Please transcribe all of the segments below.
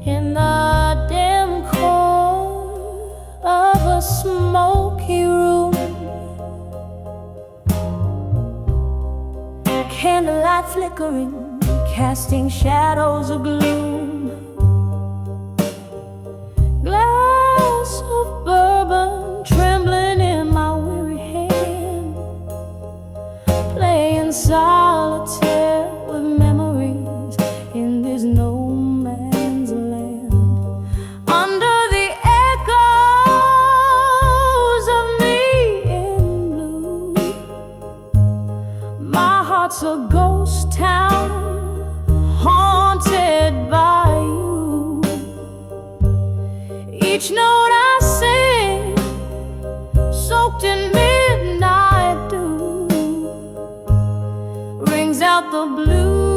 in the dim core of a smoky room. Candlelight flickering, casting shadows of gloom. Glass of bourbon trembling in my weary hand, playing solitaire with memories in this no man's land. Under the echoes of me in blue, my heart's a ghost town haunted by you. Each note I sing, soaked in midnight dew, rings out the blues,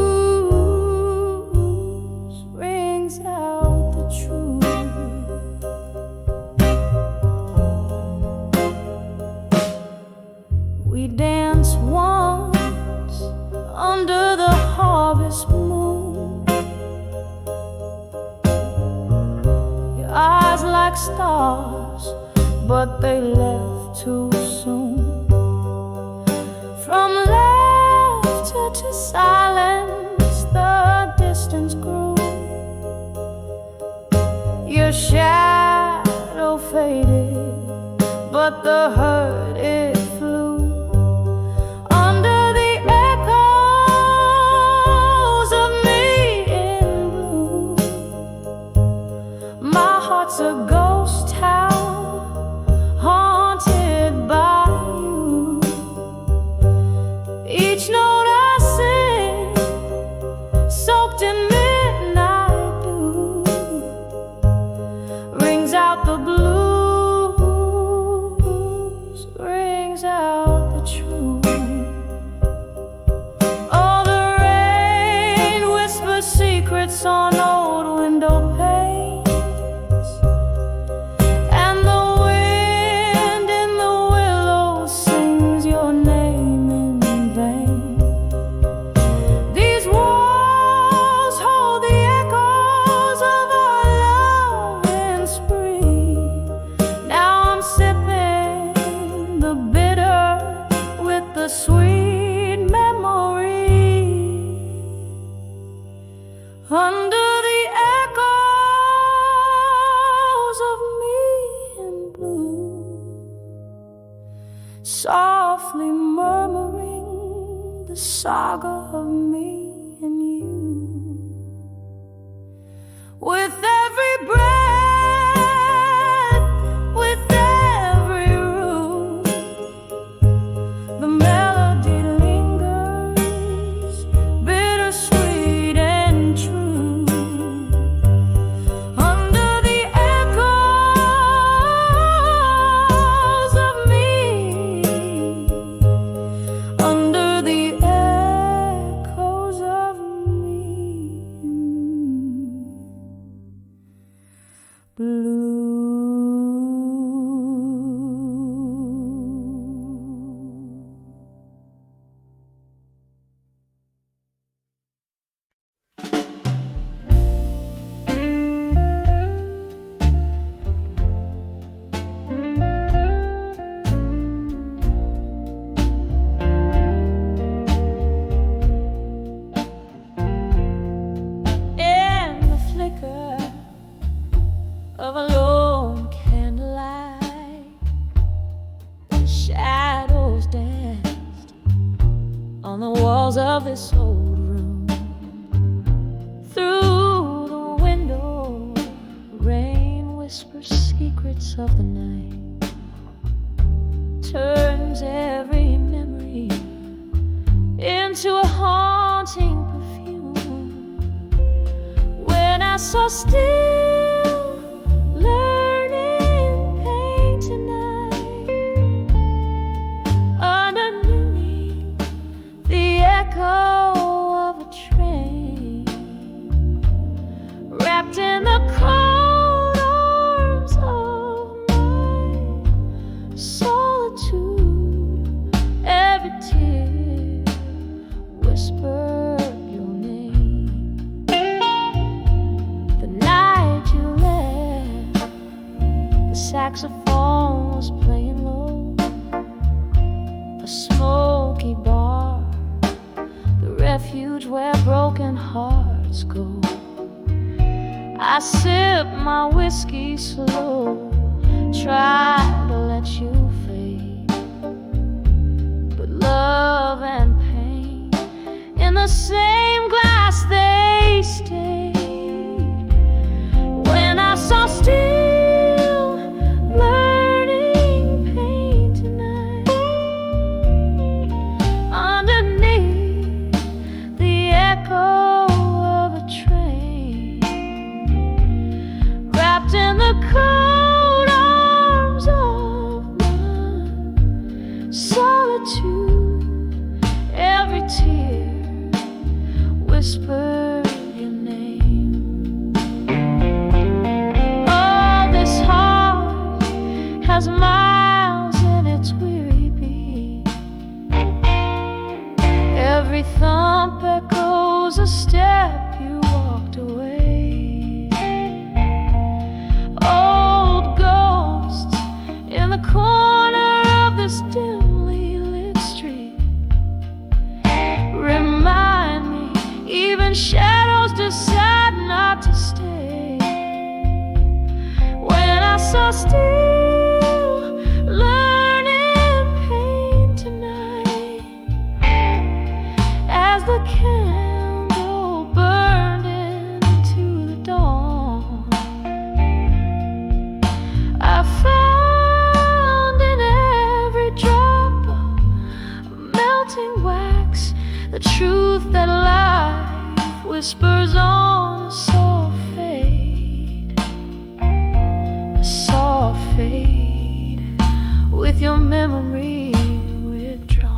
rings out the truth. We danced once under the harvest moon, your eyes like stars, but they left too soon. From laughter to silence, the distance grew. Your shadow faded, but the hurt it flew. Under the echoes of me in blue, my heart's a ghost town haunted by you. Each note I sing, soaked in midnight dew, rings out the blues, rings out the truth. Oh, the rain whispers secrets on old window panes, and the wind in the willows sings your name in vain. These walls hold the echoes of our love in spring. Now I'm sipping the bitter with the sweet memory. Under the echoes of me in blue, softly murmuring the saga of me and you. With every breath, with every room, the melody lingers, bittersweet and true. Under the echoes of me, under the echoes of me blue. In the flicker of a lone candlelight, the shadows danced on the walls of this old room. Through the window, rain whispers secrets of the night, turns every memory into a haunting perfume. When I saw still learning pain tonight, underneath the echo of a train, wrapped in the cold arms of my solitude, every tear whispered your name. The night saxophone was playing low. A smoky bar, the refuge where broken hearts go. I sip my whiskey slow, try to let you fade, but love and pain in the same glass they stayed. When I saw still burning pain tonight, underneath the echo of a train, wrapped in the cold arms of my solitude, every tear whispered your name. Oh, this heart has miles in its weary beat. Every thump echoes a step you walked away. Old ghosts in the corner of this dimly lit street remind me even shadows decide not to stay. When I saw still learning pain tonight, as the candle burned into the dawn, I found in every drop of melting wax the truth that life whispers on a soft fade, a soft fade, with your memory withdrawn.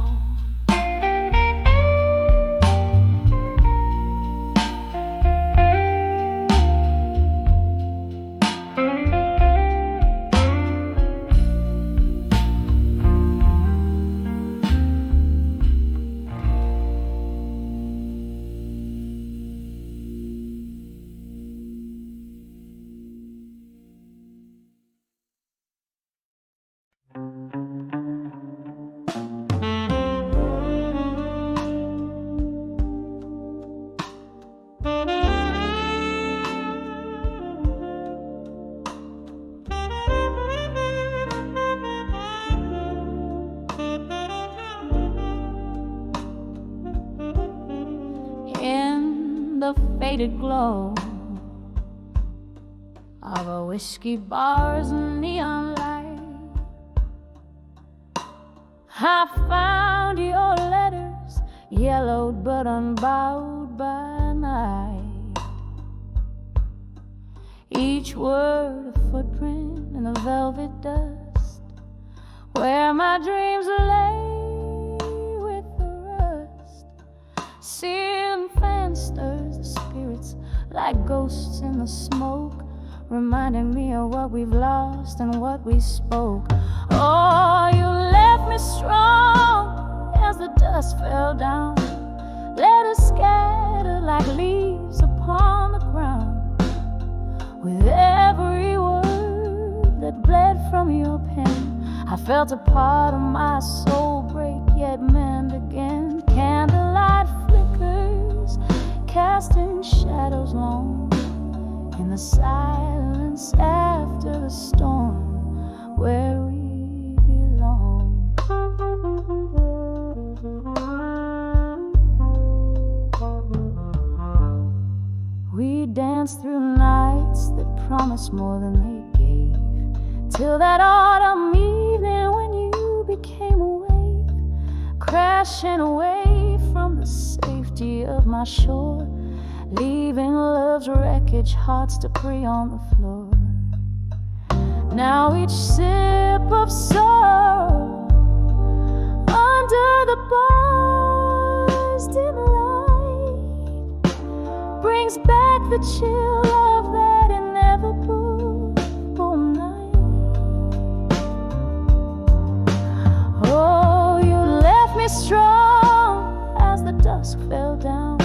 In the faded glow of a whiskey bar's neon light, I found your letters, yellowed but unbowed by night. Each word a footprint in the velvet dust, where my dreams lay with the rust. Searing fan stirs the spirits like ghosts in the smoke, reminding me of what we've lost and what we spoke. Oh, you left me strong as the dust fell down. Let us scatter like leaves upon the ground. With every word that bled from your pen, I felt a part of my soul break, yet mend again. Candlelight flickers, casting shadows long in the silence after the storm, where we belong. We danced through nights that promised more than they gave, till that autumn evening when you became a wave, crashing away from the safety of my shore, leaving love's wreckage, hearts debris on the floor. Now each sip of sorrow under the bar's dim light brings back the chill of that inevitable night. Oh, you left me strong as the dusk fell down.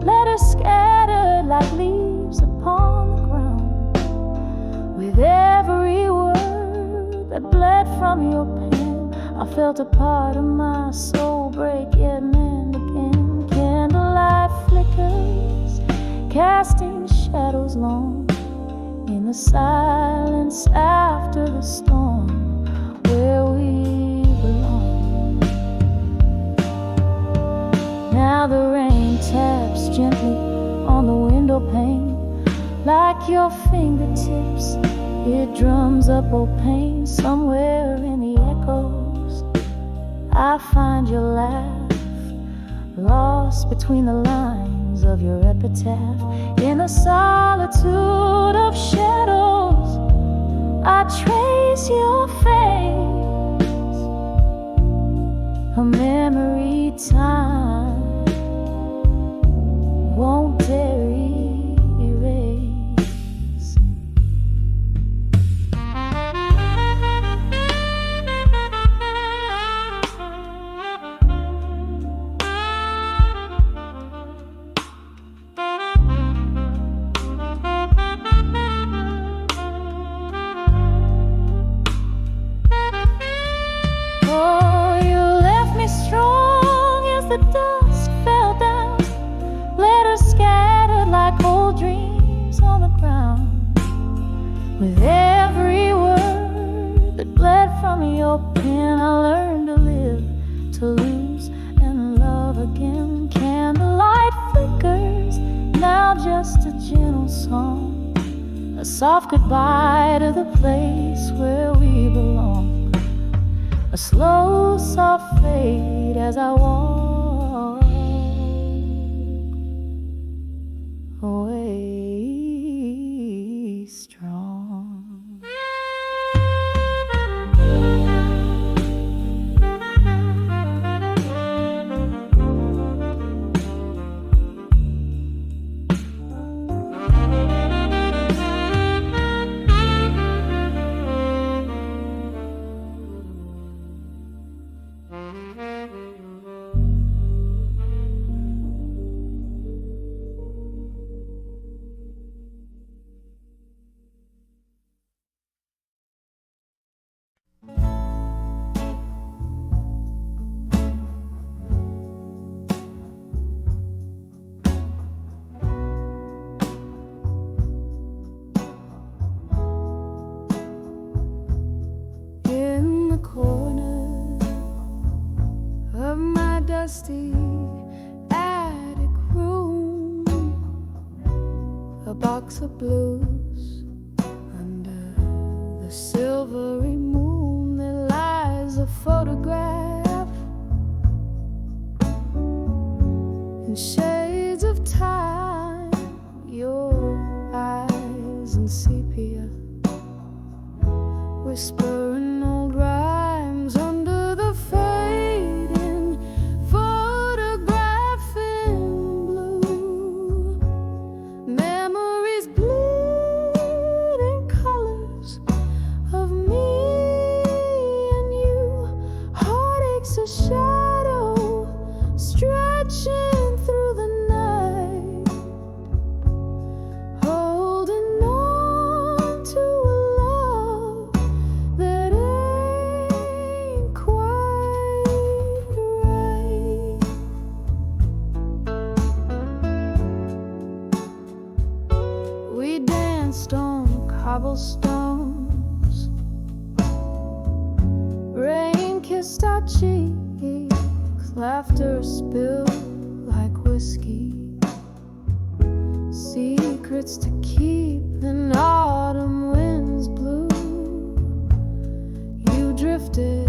Let us scatter like leaves upon the ground. With every word felt a part of my soul break yet mend again. Candlelight flickers, casting shadows long in the silence after the storm, where we belong. Now the rain taps gently on the window pane, like your fingertips. It drums up old pain. Somewhere in the echoes I find your laugh, lost between the lines of your epitaph. In the solitude of shadows I trace your face, a memory time won't dare erase. Oh, you left me strong as the dust fell down, letters scattered like old dreams on the ground. With every word that bled from your pen, I learned to live, to lose, and love again. Candlelight flickers, now just a gentle song, a soft goodbye to the place where we belong. A slow, soft fade as I walk away strong. In the corner of my dusty attic room, a box of blues under the silvery moon. There lies a photograph in shades of time, your eyes in sepia, whispering old rhymes under the fading photograph in blue. Memories bleed in colors of me and you. Heartaches a shadow stretching through the night, holding on to a love that ain't quite right. We danced on cobblestones, rain kissed our cheeks, laughter spilled like whiskey, secrets to keep in autumn winds blew. You drifted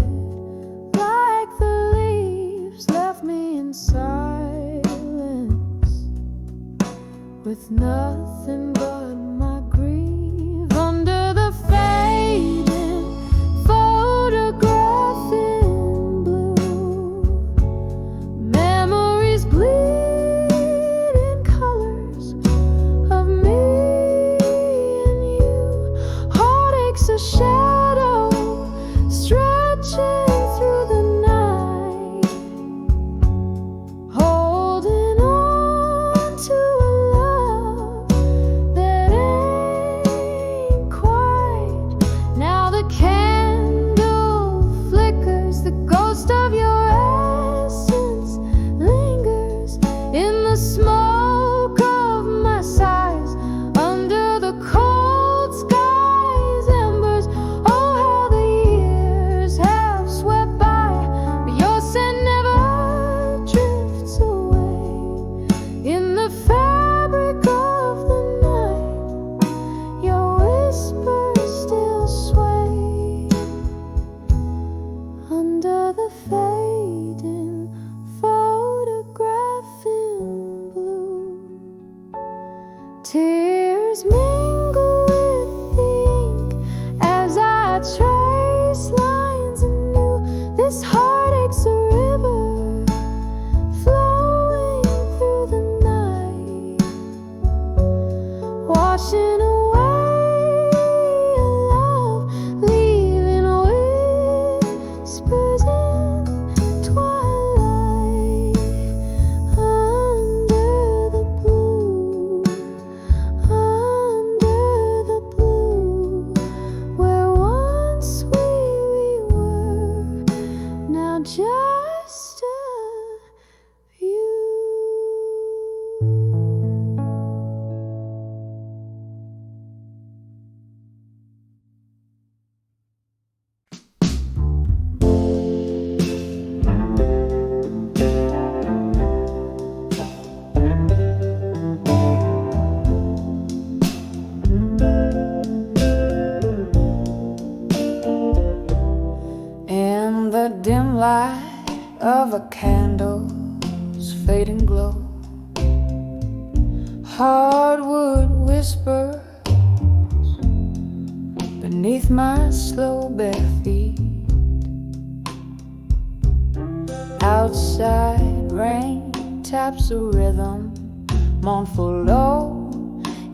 like the leaves, left me in silence with nothing but my grief under the fading photograph in blue. Memories bleed in colors of me and you. Heartaches a shadow stretching through the night, holding on to a love that tears mingle with the ink as I trace lines anew. This heartache's a river flowing through the night, washing away a love, leaving whispers in twilight. Under the blue, where once we were, now just a view. In the dim light of a candle's fading glow, hardwood whispers beneath my slow bare feet. Outside rain taps a rhythm, mournful low,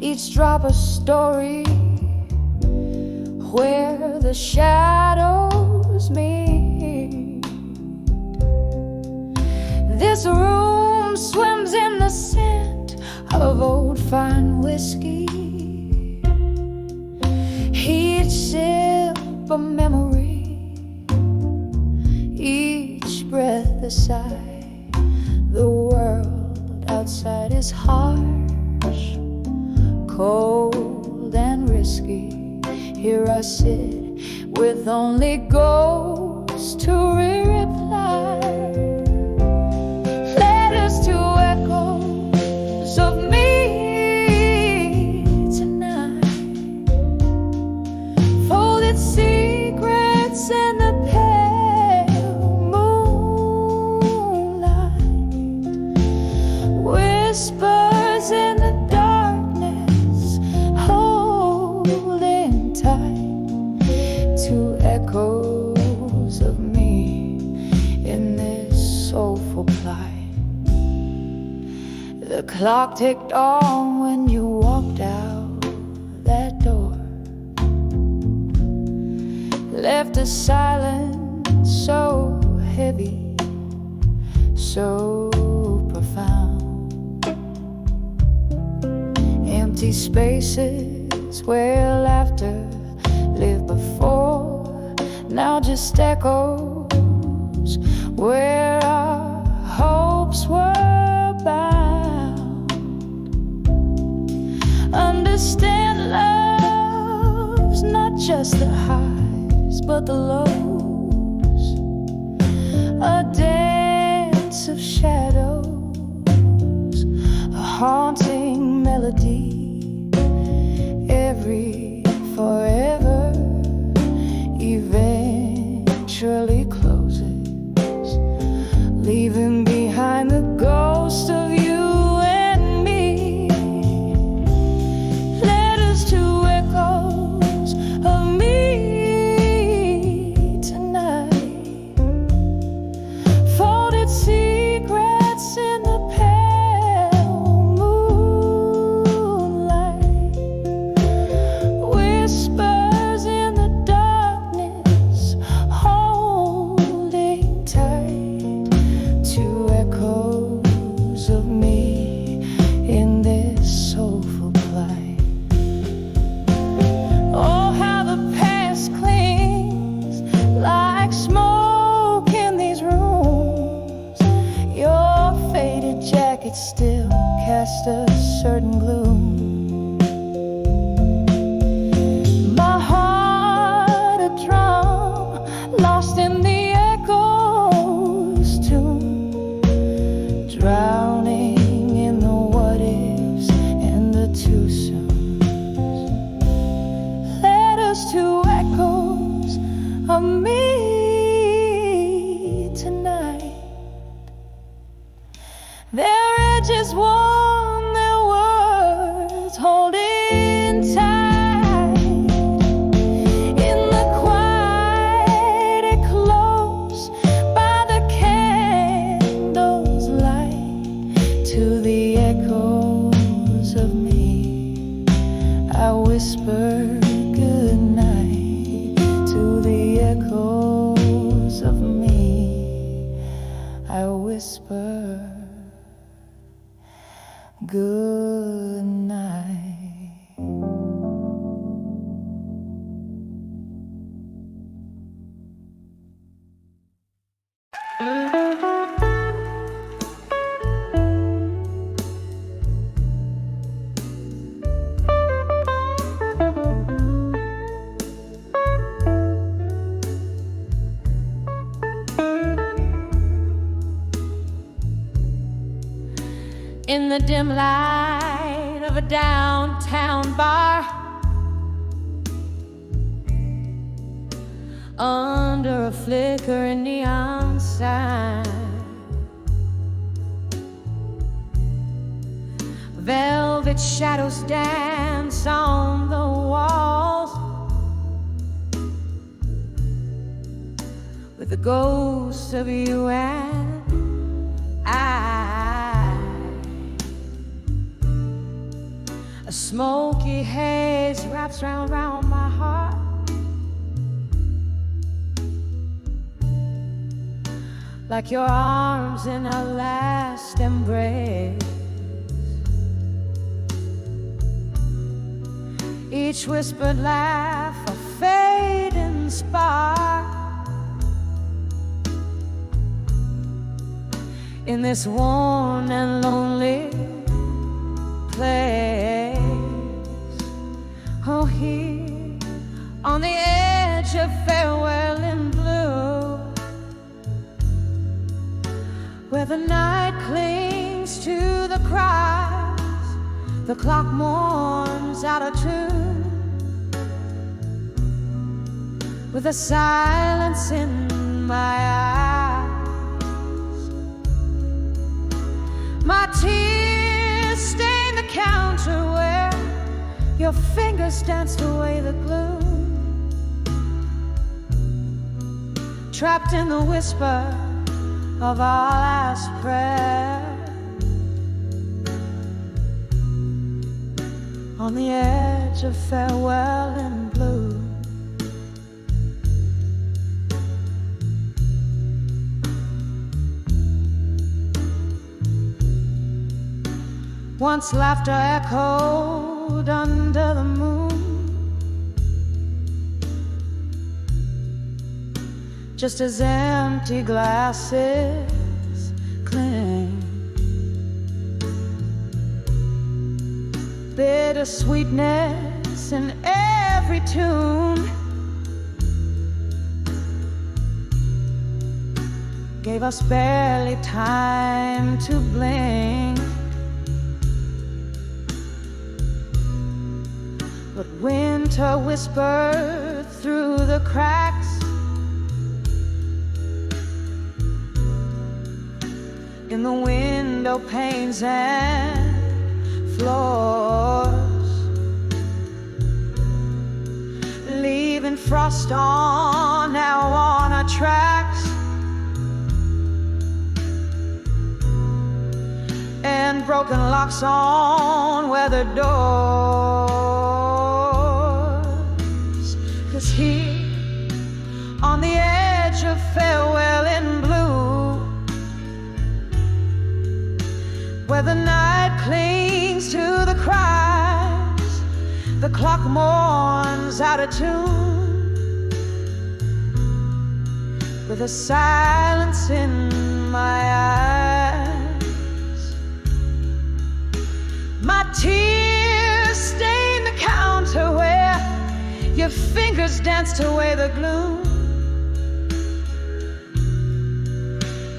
each drop a story, where the shadows meet. This room swims in the scent of old fine whiskey, each sip a memory, each breath a sigh. The world outside is harsh, cold and risky. Here I sit with only ghosts to reply, letters to echoes of me tonight, folded secrets in the pale moonlight, whispers in the darkness, holding tight to echoes of me in this soulful plight. The clock ticked on when you walked out that door, left a silence so heavy, so profound. Empty spaces where laughter lived before, now just echoes where our hopes were bound. Understand love's not just the highs but the lows, a dance of shadows, a haunting melody, every forever eventually closes, leaving behind the ghost of you and me. Letters to echoes of me tonight, folded secrets in the pale moonlight, I whisper good night to the echoes of me. I whisper good night. In the dim light of a downtown bar, under a flickering neon sign, velvet shadows dance on the walls with the ghosts of you and I. A smoky haze wraps round my heart, like your arms in a last embrace. Each whispered laugh a fading spark in this worn and lonely place. Oh, here on the edge of farewell in blue, where the night clings to the cries, the clock mourns out of tune, with a silence in my eyes. My tears stain the counter where your fingers danced away the gloom, trapped in the whisper of our last prayer, on the edge of farewell in blue. Once laughter echoed under the moon, just as empty glasses cling. Bitter sweetness in every tune gave us barely time to blink. But winter whispered through the cracks, in the window panes and floors, leaving frost on our tracks, and broken locks on weathered doors. 'Cause here on the edge of farewell in blue, where the night clings to the cries, the clock mourns out of tune, with a silence in my eyes. My tears stain the counter where your fingers danced away the gloom,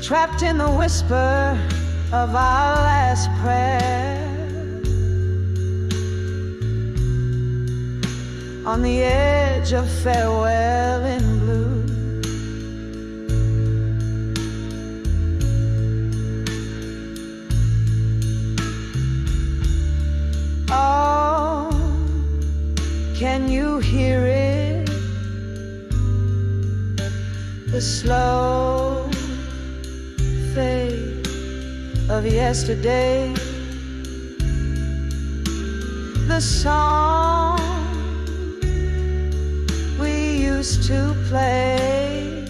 trapped in the whisper of our last prayer, on the edge of farewell in blue. Oh, can you hear it? The slow fade of yesterday, the the song we used to play.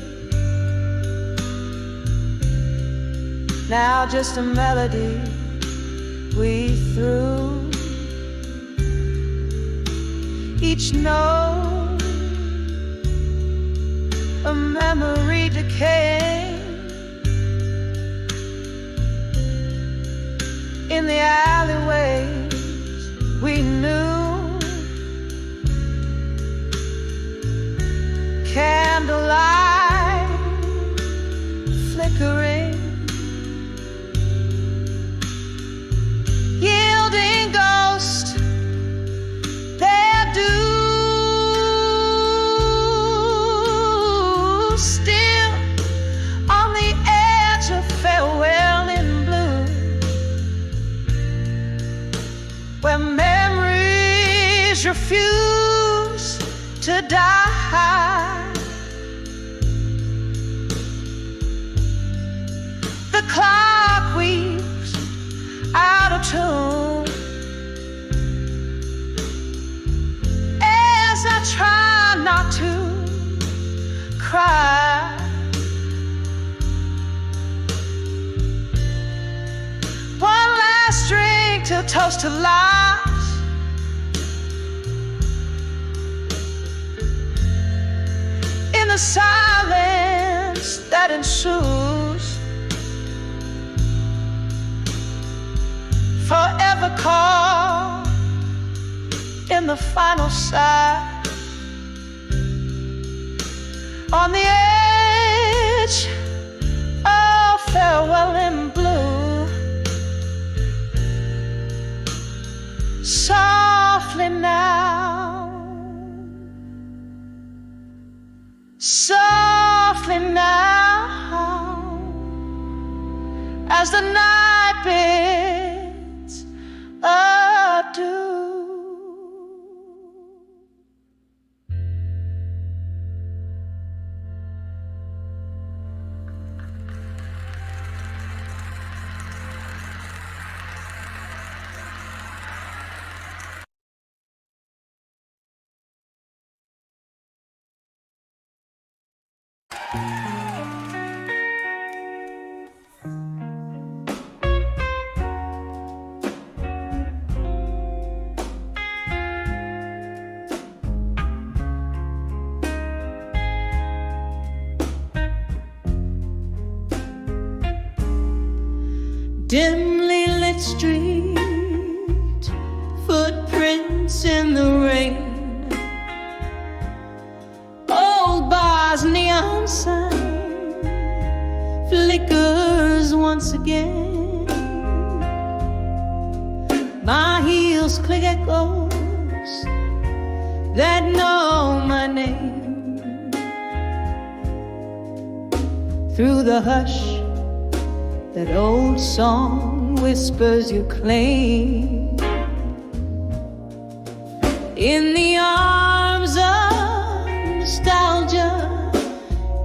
Now just a melody we threw. Each note a memory decaying. In the alleyways we knew, candlelight flickering, yielding ghosts their due. Still on the edge of farewell in blue, where memories refuse to die. The clock weaves out of tune as I try not to cry. One last drink to toast to lives. In the silence that ensues, forever caught in the final sigh. On the edge of farewell in blue, softly now, softly now, as the night bids adieu. Dimly lit street, footprints in the rain, old bars, neon sign flickers once again. My heels click echoes that know my name. Through the hush, that old song whispers your claim. In the arms of nostalgia,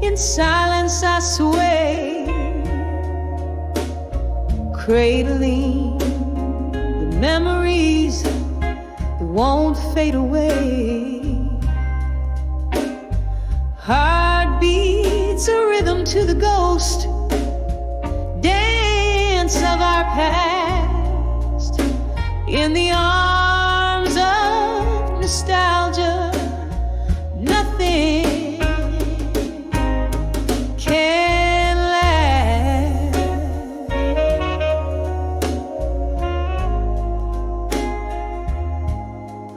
in silence I sway, cradling the memories that won't fade away. Heart beats a rhythm to the ghost dance of our past. In the arms of nostalgia, nothing can last.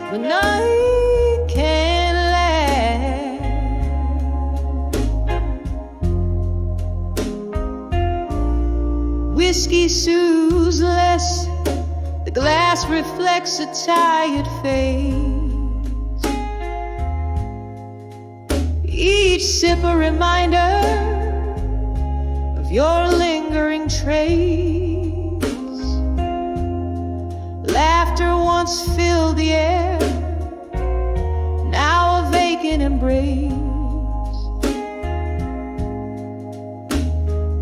But night can last. Whiskey soothes less, the glass reflects a tired face. Each sip a reminder of your lingering trace. Laughter once filled the air, now a vacant embrace.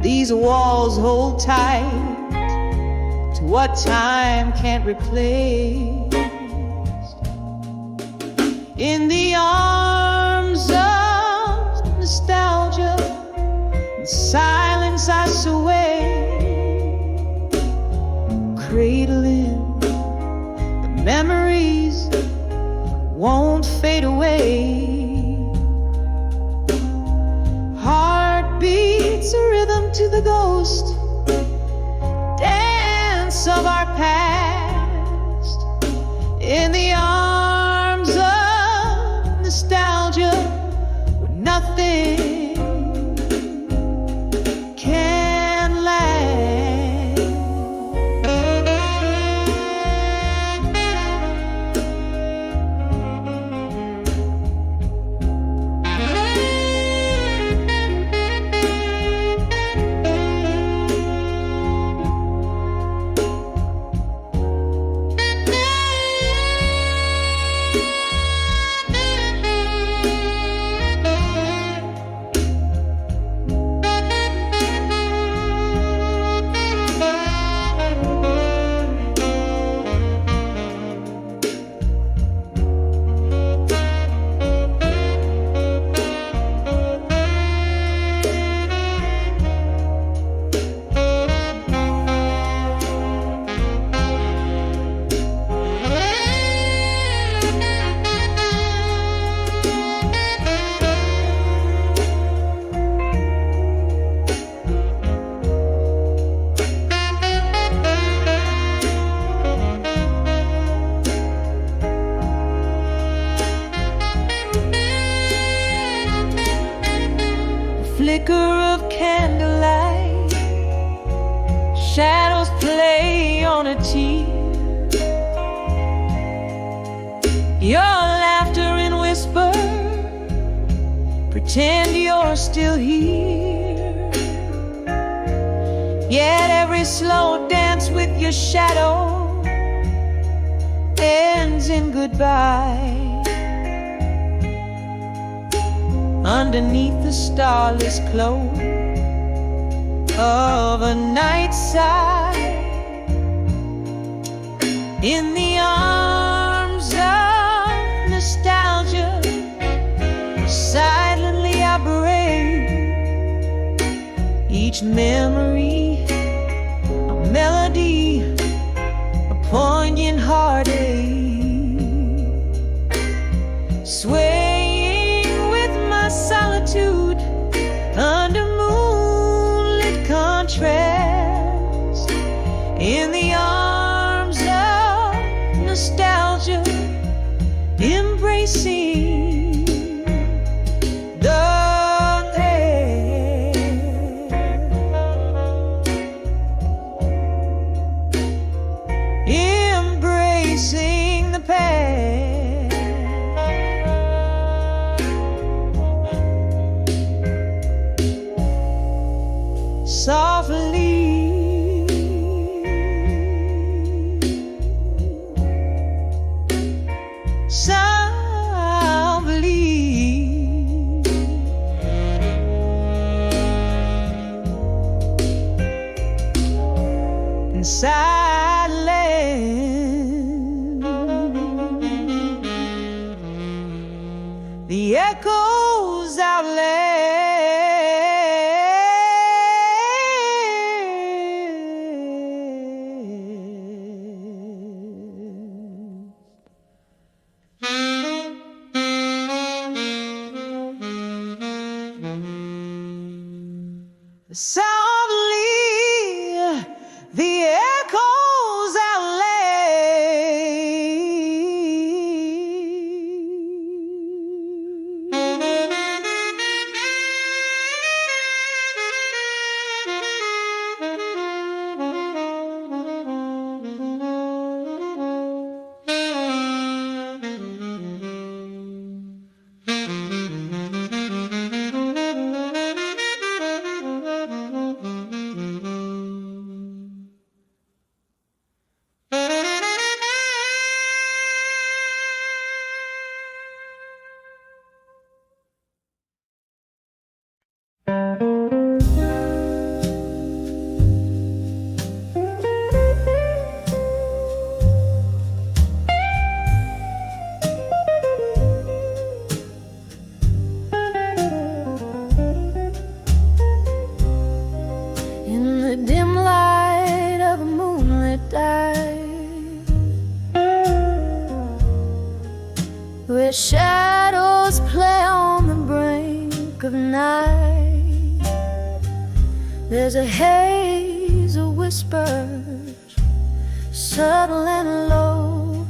These walls hold tight to what time can't replace. in the arms of nostalgia. In silence I sway, cradling the memories won't fade away. Heartbeats a rhythm to the ghost dance of our past, in the arms of nostalgia where nothing can last. Flicker of candlelight, shadows play on a tear. Your laughter and whisper pretend you're still here. Yet every slow dance with your shadow ends in goodbye. Underneath the starless glow of a night side, in the arms of nostalgia, silently I break each memory, a melody, a poignant heartache, swaying with my solitude under moonlit contrast, in the arms of nostalgia, embracing the past, embracing the past. Softly, softly, in silence, the echoes outland. Softly, the echoes outlay. where shadows play on the brink of night. There's a haze of whispers, subtle and low,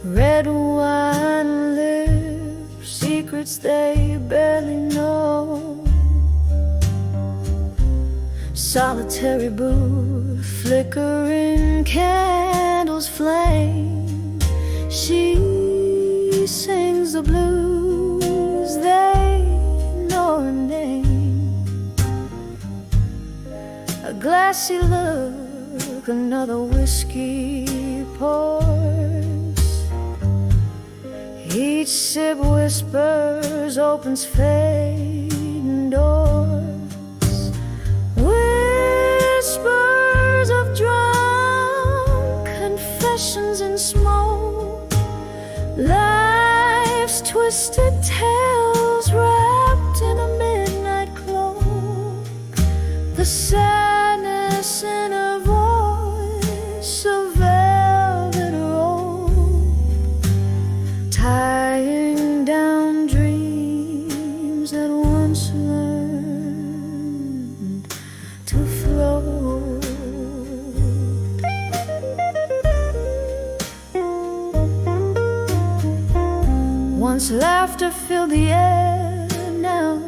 red wine lips, secrets they barely know. Solitary booth, flickering candles flame. She sings the blues, they know her name. A glassy look, another whiskey pours. Each sip whispers, opens fading doors. Whispers of drunk confessions in smoke, life's twisted tales wrapped in a midnight cloak. The sadness in her voice, a velvet rope, tying down dreams that once learned to float. Once laughter filled the air, now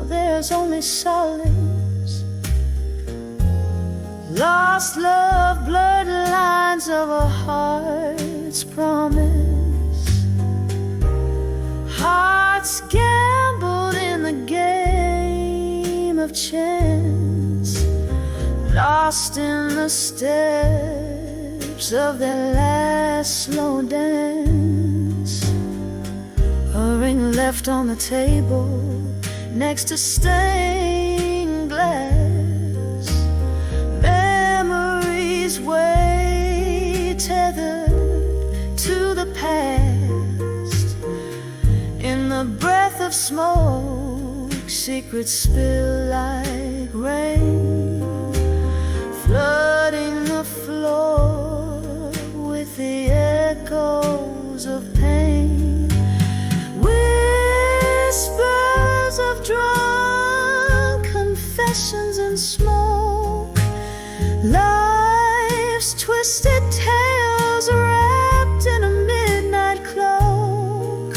there's only silence. Lost love, blurred lines of a heart's promise. Hearts gambled in the game of chance, lost in the steps of their last slow dance. A ring left on the table next to stained glass. Memories way tethered to the past. In the breath of smoke, secrets spill like rain, flooding the floor with the echoes of pain. Whispers of drunk confessions in smoke, life's twisted tales wrapped in a midnight cloak.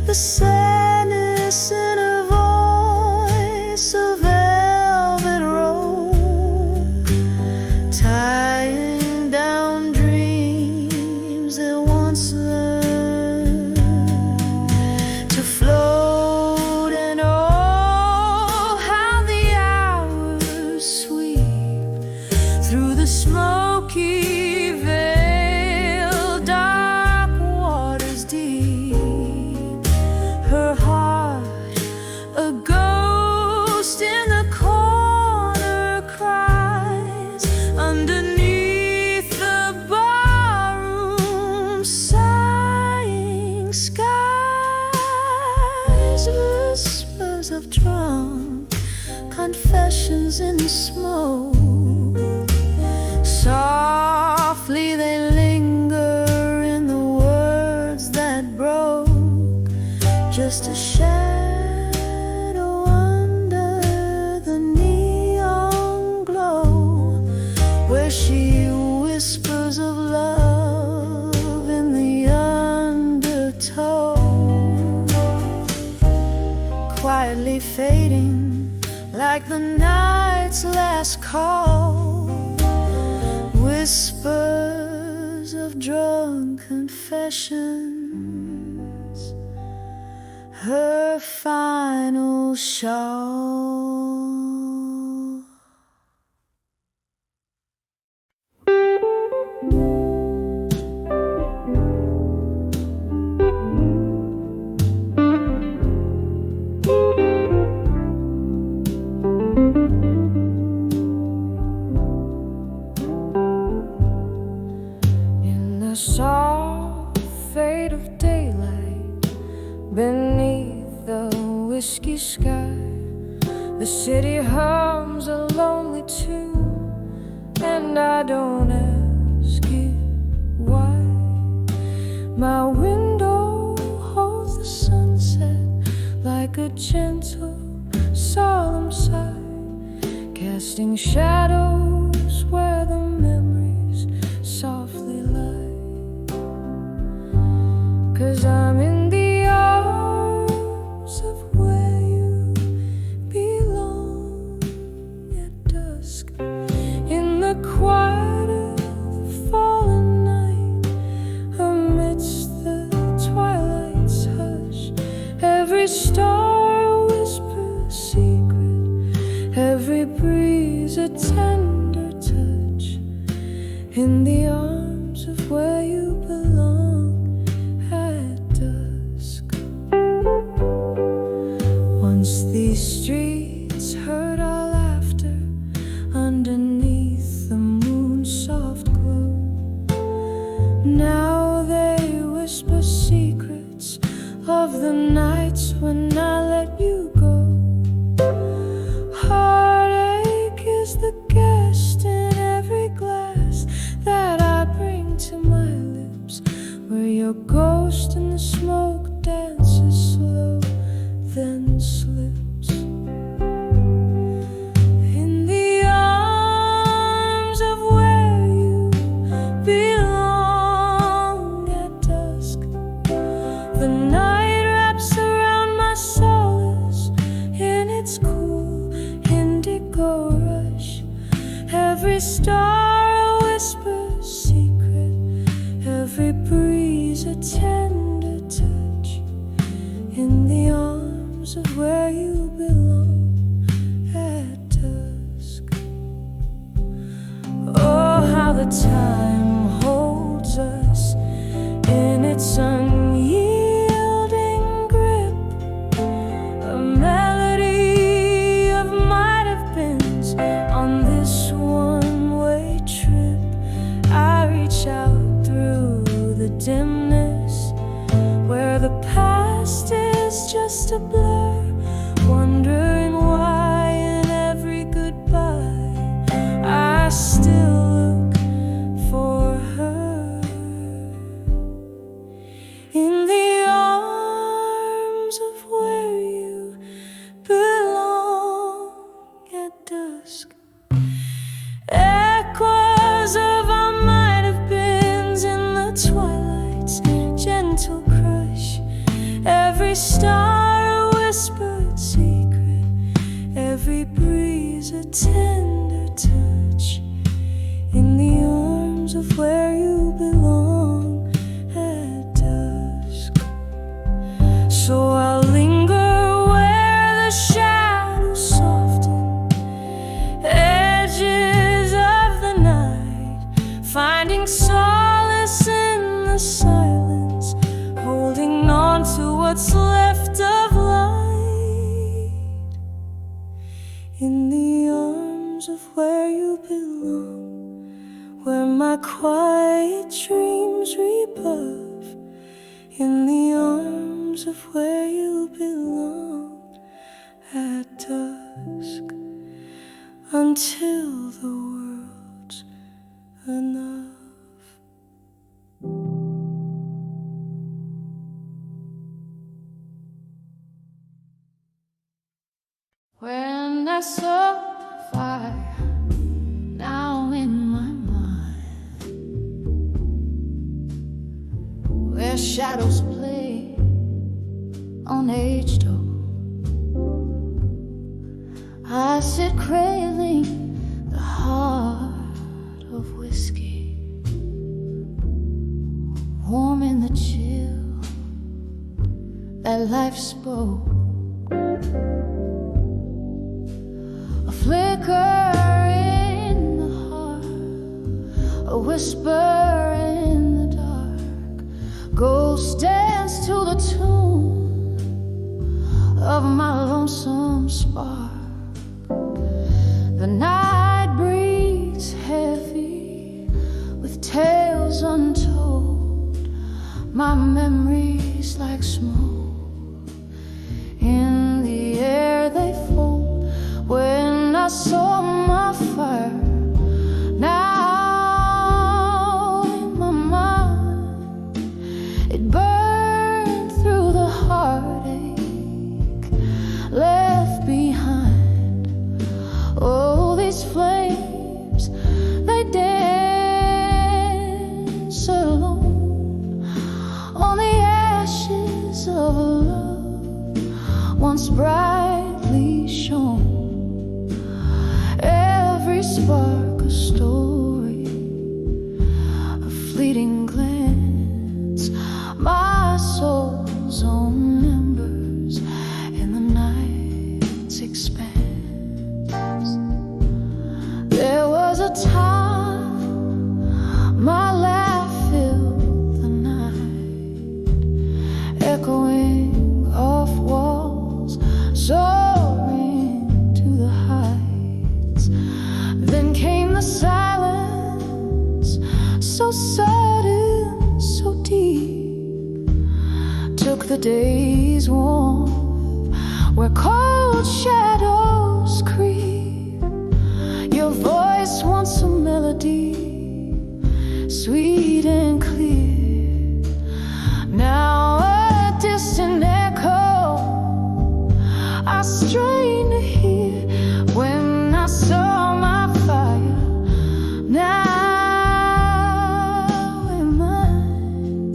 The sadness in her voice, a velvet rope, tying down dreams that once learned to float. And oh, how the hours sweep through the smoky veil, dark waters deep. Her heart, a ghost in the corner, cries underneath the barroom sighing skies. Whispers of drunk confessions in smoke, softly they linger in the words that broke. Just a shadow under the neon glow, where she whispers of love in the undertow. Quietly fading like the night's last call. Whispers of drunk confessions, her final shawl. In the soft fade of daylight, beneath the whiskey sky, the city hums a lonely tune, and I don't ask you why. My window the sunset like a gentle, solemn sigh, casting shadows where the memories softly lie. 'Cause I'm in the arms of where you belong at dusk, in the quiet of the fallen night, amidst the twilight's hush. Every star whispers a secret, every breeze a tender touch, in the arms of where you belong at dusk. Once these streets heard our laughter underneath the moon's soft glow. Now they whisper secrets of the nights when I let you go. Heartache is the guest in every glass that I bring to my lips, where your ghost in the smoke dances slow, then slips. In the arms of where you belong at dusk, the night wraps around my solace in its cool indigo rush. Every star a whisper secret, every breeze a tender touch, in the arms of where you belong at dusk. Oh, how the time holds us in its unyielding grip, a melody of might have beens on this one-way trip. I reach out through the dimness where the past is just a blur, wondering why in every goodbye I still look for her. In the arms of where you belong at dusk, echoes of our might have beens in the twilight's gentle crush. Every star a whispered secret, every breeze a tender touch, in the arms of where you belong at dusk. So I'll linger where the shadows soften, edges of the night, finding solace in the silence, holding on to what's left of light, in the arms of where you belong, where my quiet dreams rebuff, in the arms of where you belong at dusk, until the world's enough. When I saw the fire now in my mind, where shadows play on aged oak, I sit craving the heart of whiskey, warm in the chill that life spoke. A flicker in the heart, a whisper in the dark, ghosts dance to the tune of my lonesome spark. The night breathes heavy with tales untold, my memories like smoke, in the air they fold. When I saw my fire now in my mind, it burned through the heart brightly shone, every spark a story, a fleeting glance, my soul's own embers in the night's expanse. There was a time my laugh filled the night, echoing off walls, soaring to the heights. Then came the silence, so sudden, so deep, took the day's warmth where cold shadows creep. Your voice once a melody, sweet and clear, now a distant echo I strain to hear. When I saw my fire, now in mine,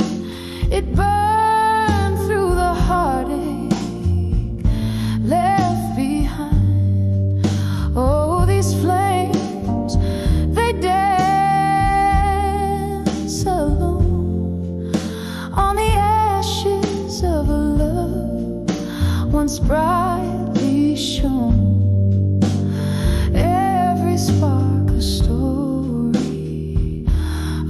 it burned through the heartache left behind. Oh, these flames, they dance alone on the ashes of a love once brightly shone. Every spark a story,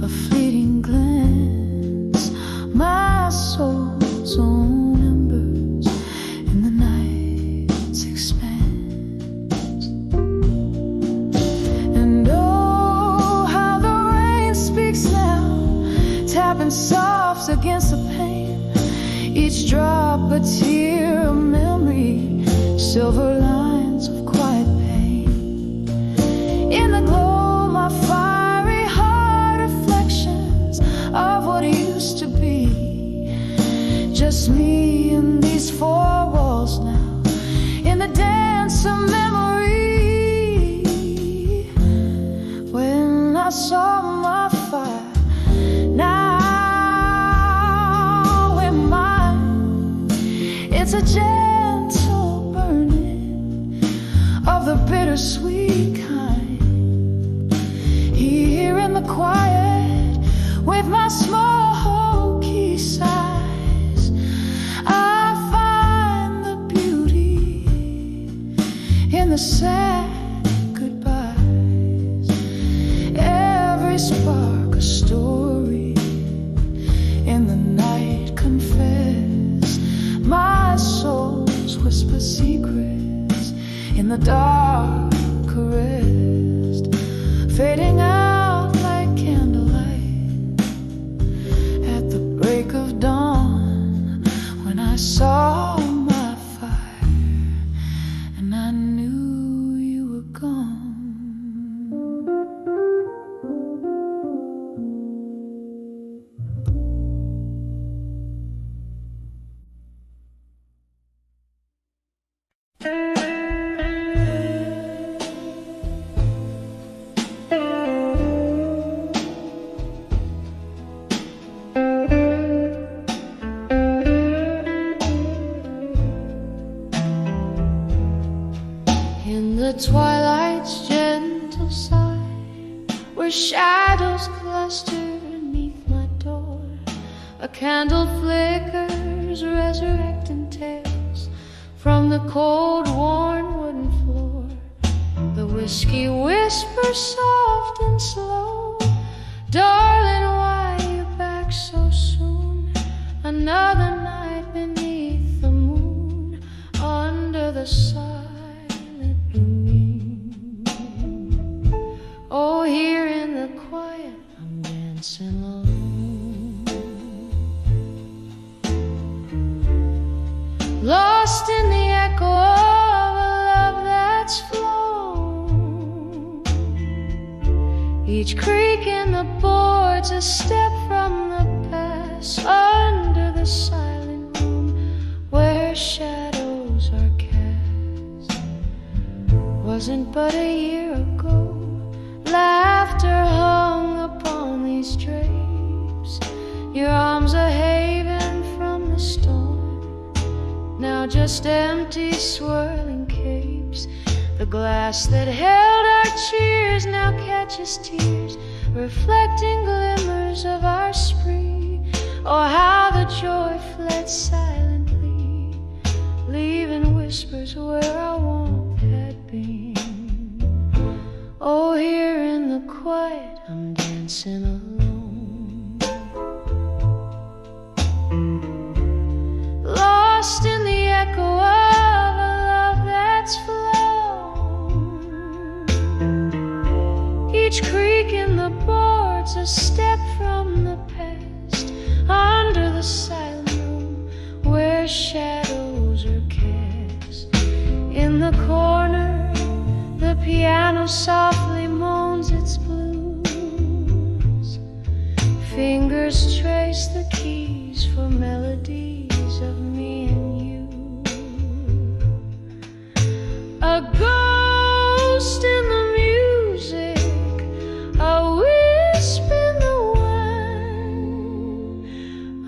a fleeting glance, my soul's own embers in the night's expanse. And oh, how the rain speaks now, tapping soft against the pane, each drop a tear, a memory, silver lines of quiet pain. In the glow, my fiery heart, reflections of what used to be. Just me and these four walls now, in the dance of memory. When I saw my fire, now in mine, it's a gentle burning of the bittersweet kind. Here in the quiet, with my smoky sighs, I find the beauty in the sad goodbyes. Every spark a story, in the night confess my soul's whisper secrets, in the dark caressed, fading out like candlelight at the break of dawn. When I saw my fire and I knew you were gone. In the twilight's gentle sigh, where shadows cluster beneath my door, a candle flickers, resurrecting tales from the cold, worn wooden floor. The whiskey whispers soft and slow, darling, why you back so soon? Another night beneath the moon, under the silent moon. Oh, here in the quiet, I'm dancing alone, lost in the echo of a love that's flown. Each creak in the boards, a step from the past, under the silent room where shadows are cast. Wasn't but a year ago, laughter hung upon these drapes, your arms a haven from the storm. Now now just empty swirling capes. The glass that held our cheers now catches tears, reflecting glimmers of our spree. Oh, how the joy fled silently, leaving whispers where our warmth had been. Oh, here in the quiet I'm dancing alone, lost in the echo of a love that's flown. Each creak in the boards a step from the past, under the silent room where shadows are cast. In the corner the piano softly moans its blues. Fingers trace the keys for melodies of me and you. A ghost in the music, a wisp in the wine,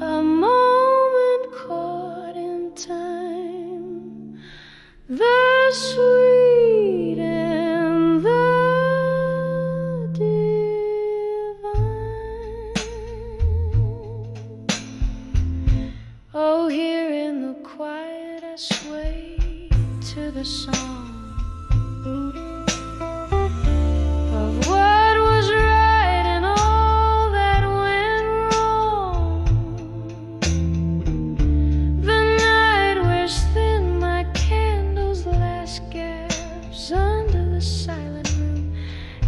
a moment caught in time, the sweet and the divine. Oh, here in the quiet I sway to the song of what was right and all that went wrong. The night wears thin like candles' last gaps under the silent room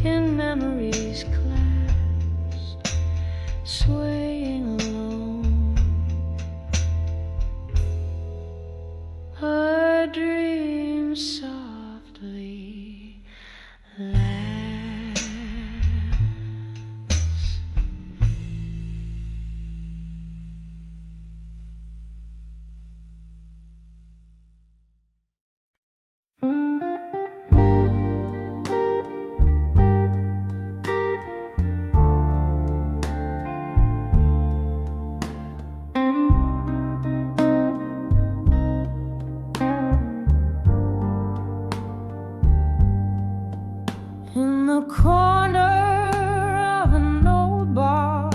in memories clasped, swaying alone. Her dream softly laughs. In the corner of an old bar,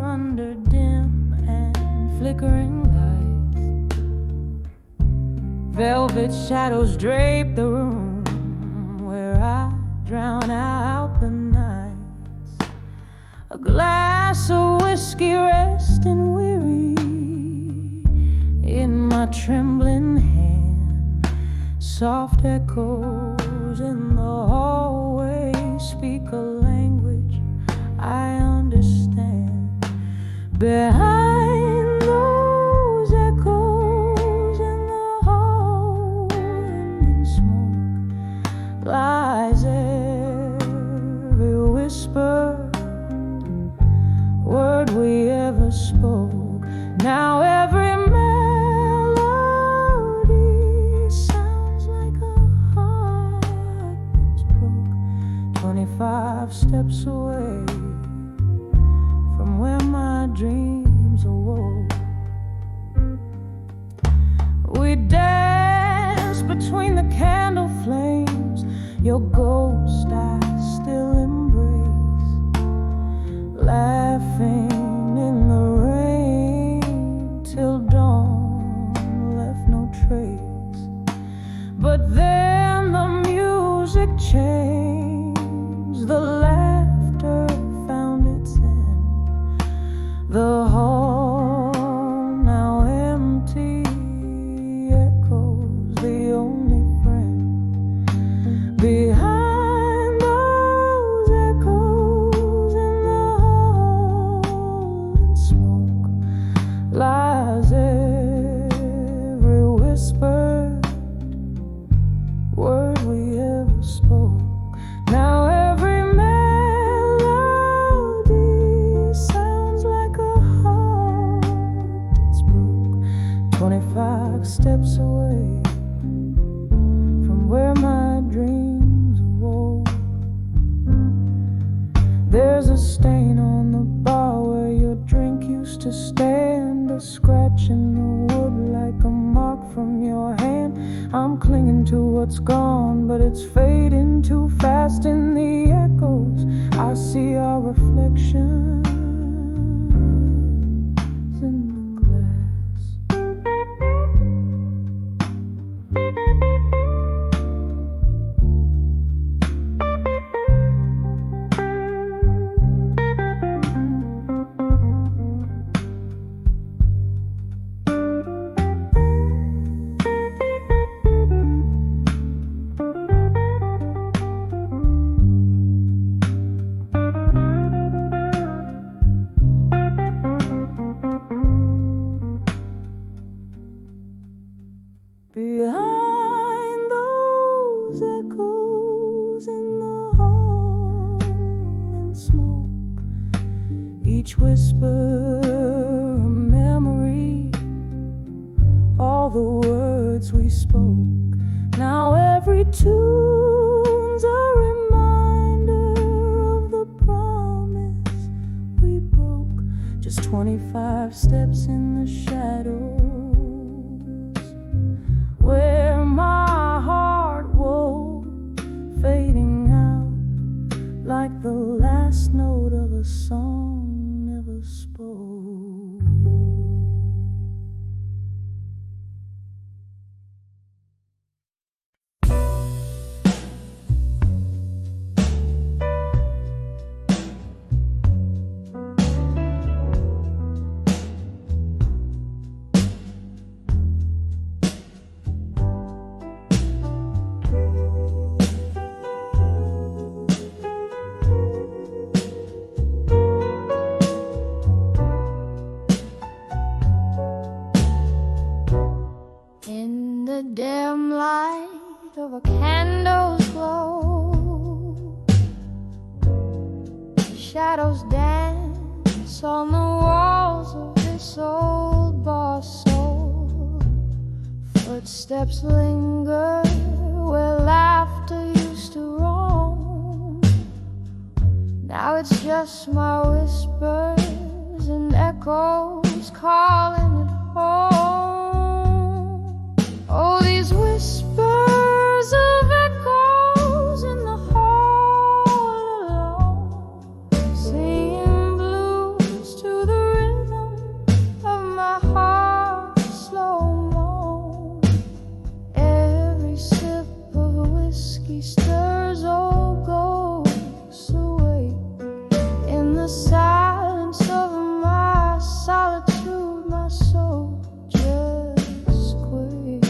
under dim and flickering lights, velvet shadows drape the room where I drown out the nights. A glass of whiskey resting weary in my trembling hand. Soft echoes in the hallway speak a language I understand. Behind those echoes in the hall and in smoke lies every whisper, word we ever spoke. Now every melody sounds like a heart that's broke. 25 steps away from where my dreams awoke. We danced between the candle flames, your ghost I still embrace, laughing in the rain till dawn left no trace. But then the music changed, the laughter found its end. The hall now empty echoes the only friend. Behind those echoes in the hall and smoke lies every whispered word we ever spoke. Now every melody sounds like a heart that's broke. 25 steps away from where my dreams awoke. There's a stain on the bar where your drink used to stand, a scratch in the wood like a mark from your hand. I'm clinging to what's gone, but it's fading too fast in the echoes. I see our reflections in the glass. Behind those echoes in the hall and smoke, each whisper a memory, all the words we spoke. Now every tune's a reminder of the promise we broke. Just 25 steps in the shadows, where my heart woke, fading out like the last note of a song never spoke. In the dim light of a candle's glow, shadows dance on the walls of this old bar soul. Footsteps linger where laughter used to roam. Now it's just my whispers and echoes calling it home. Oh, these whispers of echoes in the hall alone, singing blues to the rhythm of my heart's slow moan. Every sip of whiskey stirs old ghosts awake. In the silence of my solitude, my soul just quakes.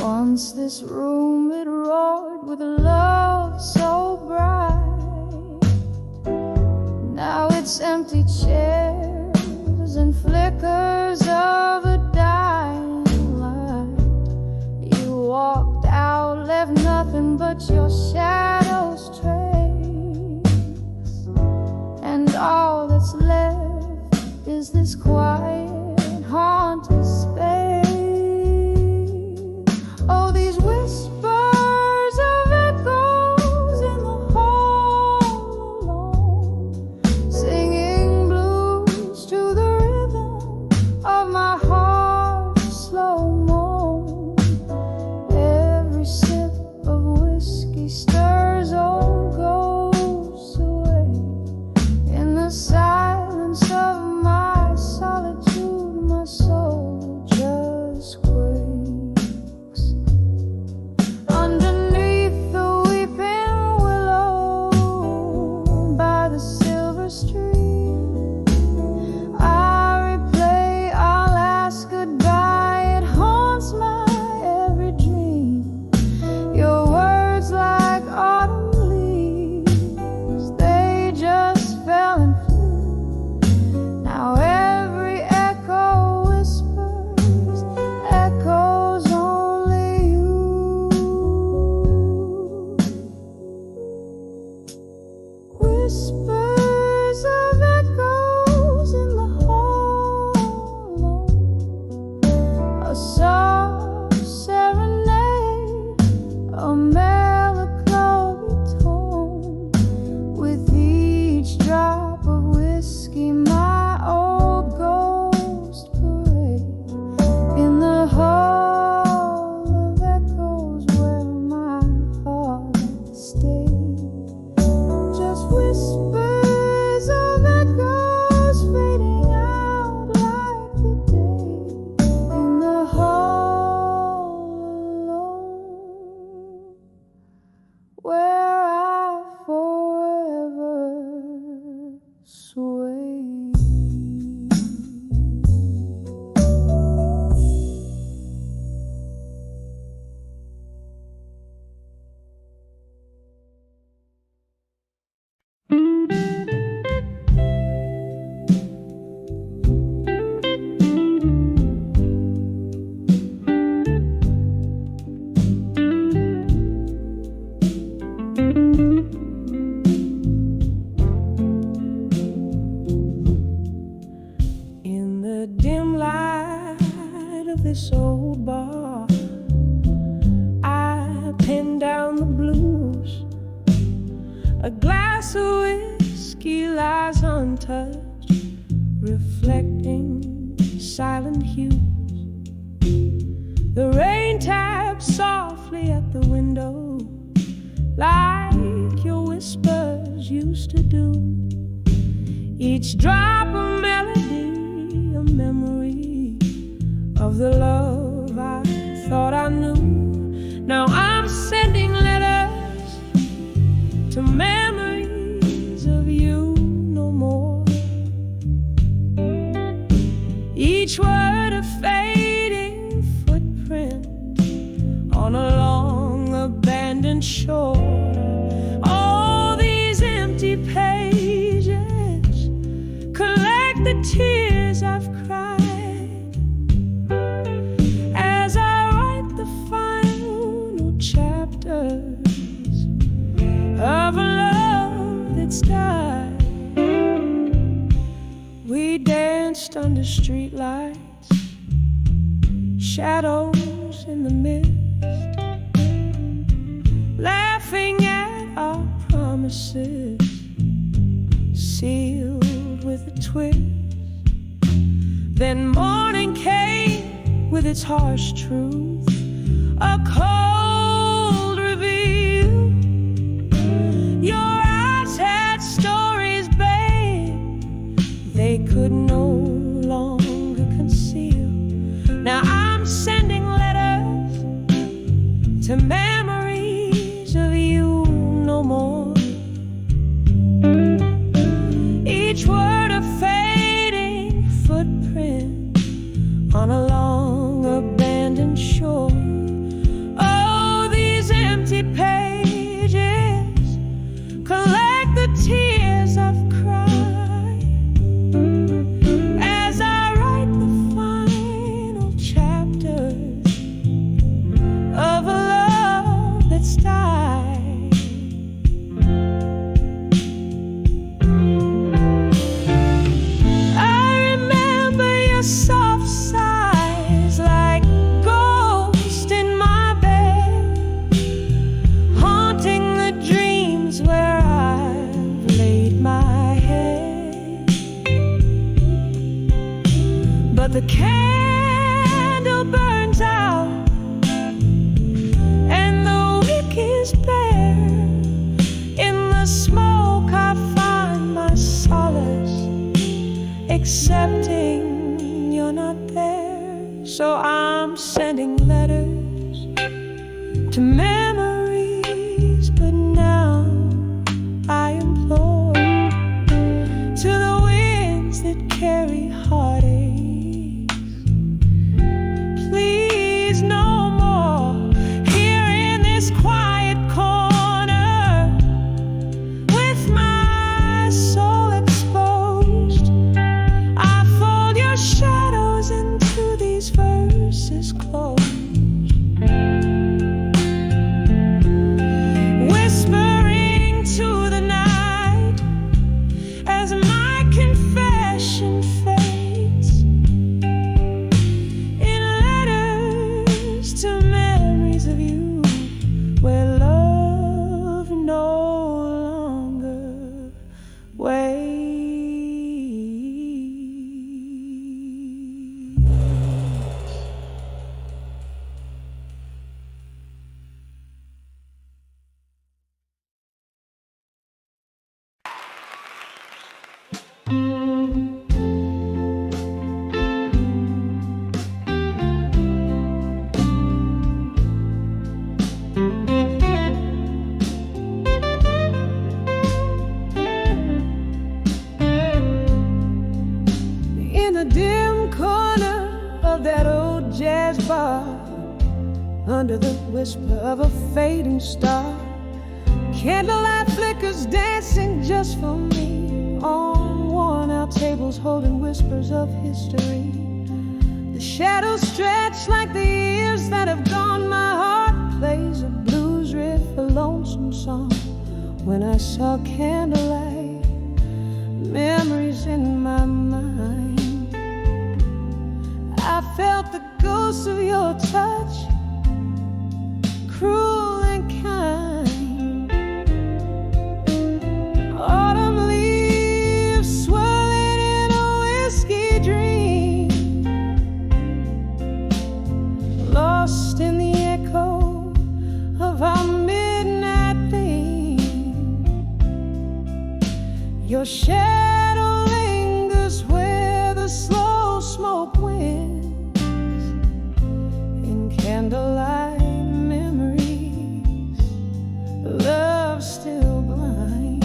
Once this room, it roared with a love so bright. Now it's empty chairs and flickers of a dying light. You walked out, left nothing but your shadow's trace, and all that's left is this quiet, haunted space. Oh, these whispers of echoes in the hall alone, singing blues to the rhythm of my heart's slow moan. Every sip of whiskey stirs old ghosts away. In the silence of my solitude, my soul just quakes. Underneath the weeping willow by the silver stream, I replay our last goodbye. It haunts my every dream. Your words like autumn leaves, they just fell and flew. Now every echo whispers the dim light of this old bar, I pen down the blues. A glass of whiskey lies untouched, reflecting silent hues. The rain taps softly at the window, like your whispers used to do. Each drop a melody, a memory of the love I thought I knew. Now I'm sending letters to memories of you no more. Each word a fading footprint on a long abandoned shore. All these empty pages collect the tears I've cried as I write the final chapters of a love that's died. We danced under streetlights, shadows in the mist, laughing at our promises, sealed with a twist. Then morning came with its harsh truth, a cold reveal. Your eyes had stories, babe, they could no longer conceal. Now I'm sending letters to memories of you no more. Each word a fading footprint on a long abandoned shore. Oh, these empty pages collect the tears I've cried as I write the final chapters of a love that's died. I remember your soft sighs like ghosts in my bed, haunting the dreams where I've laid my head. But the candle burns out and the wick is bare. In the smoke I find my solace, accepting you're not there. So I'm sending letters to memories, but now I implore to the winds that carry heartaches, please no more. Here in this quiet corner, with my soul exposed, I fold your shadows into these verses closed, whispering to the night as my confession fades in letters to memories of you where love no longer waits. In a dim corner of that old jazz bar, under the whisper of a fading star, candlelight flickers dancing just for me on worn-out tables holding whispers of history. The shadows stretch like the years that have gone. My heart plays a blues riff, a lonesome song. When I saw candlelight, memories in my mind. ghost of your touch, cruel and kind. Autumn leaves swirling in a whiskey dream, lost in the echo of our midnight theme. Your shadow lingers where the slow smoke winds. In candlelight memories, love still blind.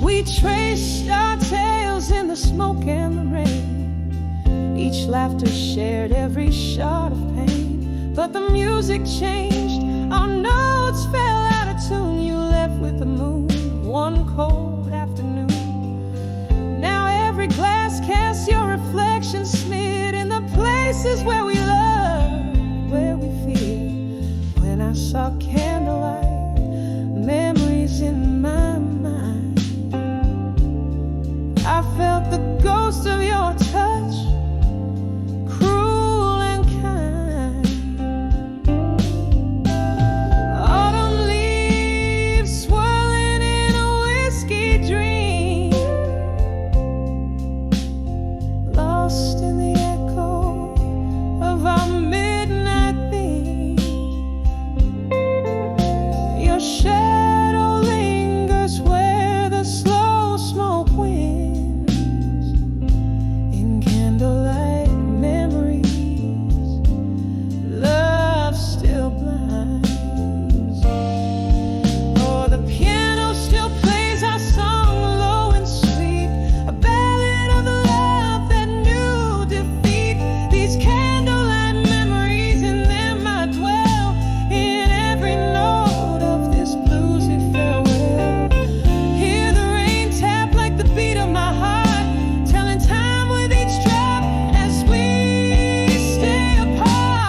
We traced our tales in the smoke and the rain. Each laughter shared every shot of pain. But the music changed, our notes fell out of tune. You left with the moon one cold afternoon. Now every glass casts your reflection, smeared in the places where we love, where we fear. When I saw candlelight memories in my mind, I felt the ghost of your touch, cruel and kind. Autumn leaves swirling in a whiskey dream, lost in the echo of our midnight theme. Your shadow lingers where the slow smoke winds. In candlelight memories, love still blinds. Oh, the piano still plays our song low and sweet, a ballad of the love that knew defeat. These candlelight memories, in them I dwell, in every note of this bluesy farewell. Hear the rain tap like the beat of my heart, telling time with each drop as we stay apart.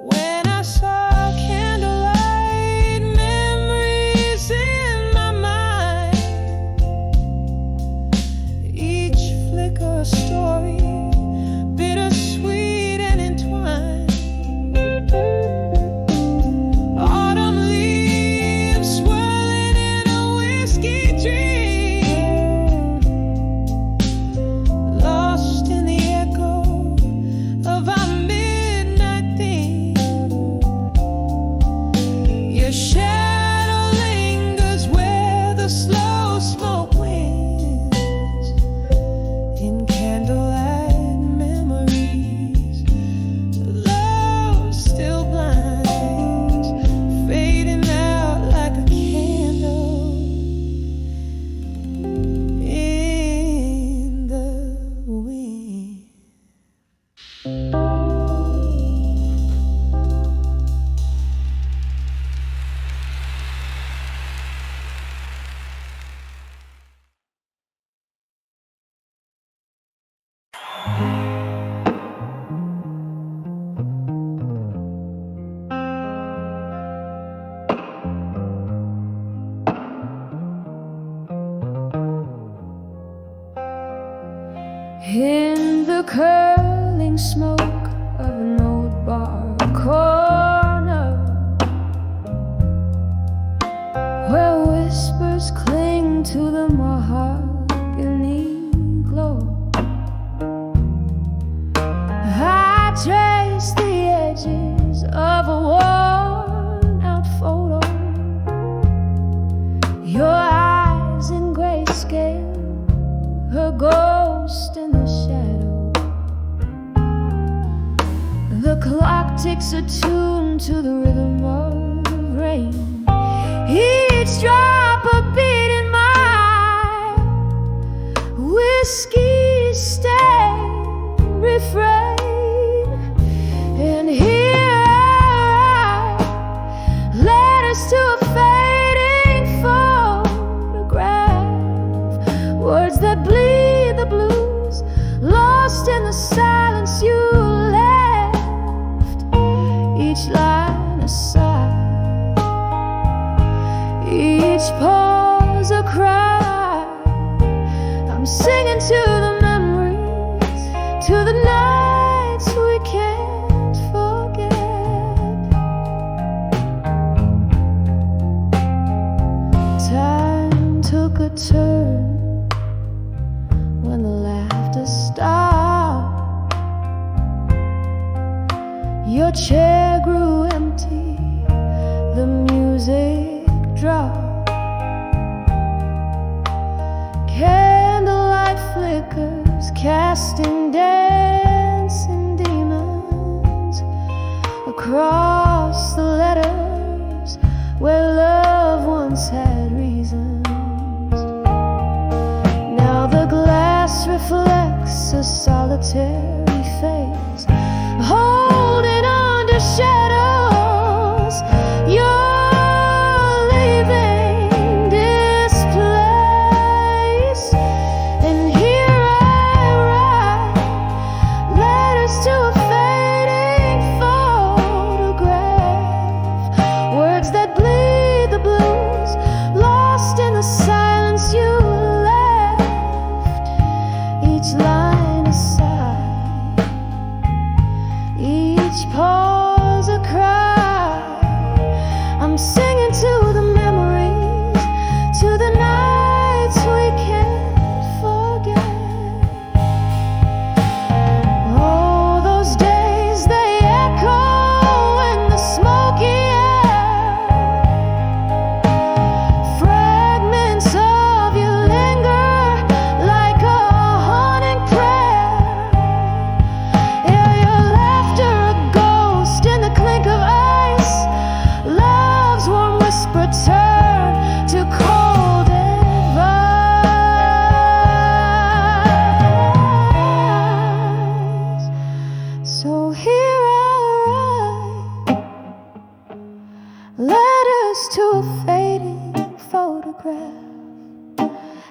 When I saw candlelight memories in my mind, each flicker a story, bittersweet and entwined. Autumn leaves swirling in a whiskey dream, lost in the echo of our midnight theme. Your shadow lingers where the slow smoke winds. In candlelight memories, love still blinds, fading out like a candle in the wind. In the curling smoke of an old bar corner, where whispers cling to the mahogany glow, I trace the edges of a worn-out photo. Your eyes in grayscale, her ghost in the shadow. The clock ticks attuned to the rhythm of rain, each drop a beat in my whiskey stained refrain. And here I write letters to a fading photograph, words that bleed the blues, lost in the silence you left. Each line a sigh, each pause a cry. I'm singing to the memories to the nights we can't forget. Time took a turn when the laughter stopped. Your chair grew empty, the music dropped. Candlelight flickers, casting dancing demons across the letters where love once had reasons. Now the glass reflects a solitary face, holding under shadows. You're leaving this place, and here I write letters to a fading photograph, words that bleed the blues, lost in the silence you left. Each line a sigh, each pause a cry. I'm singing to the memories, to the nights we can't forget. Oh, those days they echo in the smoky air. Fragments of you linger like a haunting prayer. Yeah, your laughter a ghost in the clink of ice. Love's warm whisper turn to cold advice. So here I write letters to a fading photograph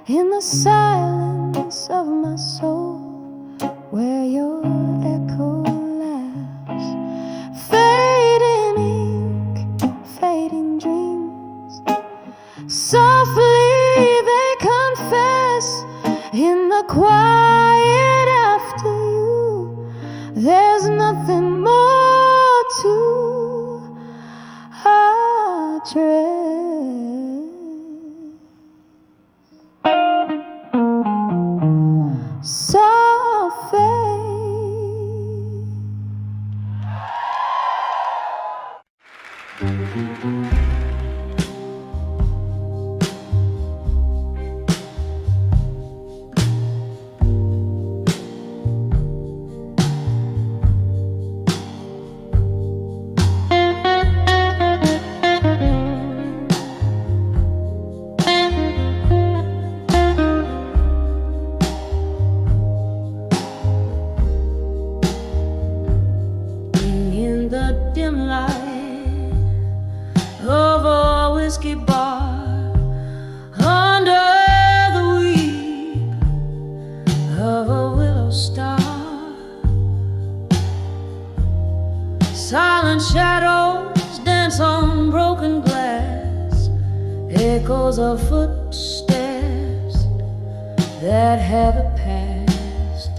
in the silence of my soul, where your echo laughs. Fading ink, fading dreams, softly they confess in the quiet after you. There's nothing more to address. In the dim light of a whiskey bar, under the weep of a willow star, silent shadows dance on broken glass, echoes of footsteps that haven't passed.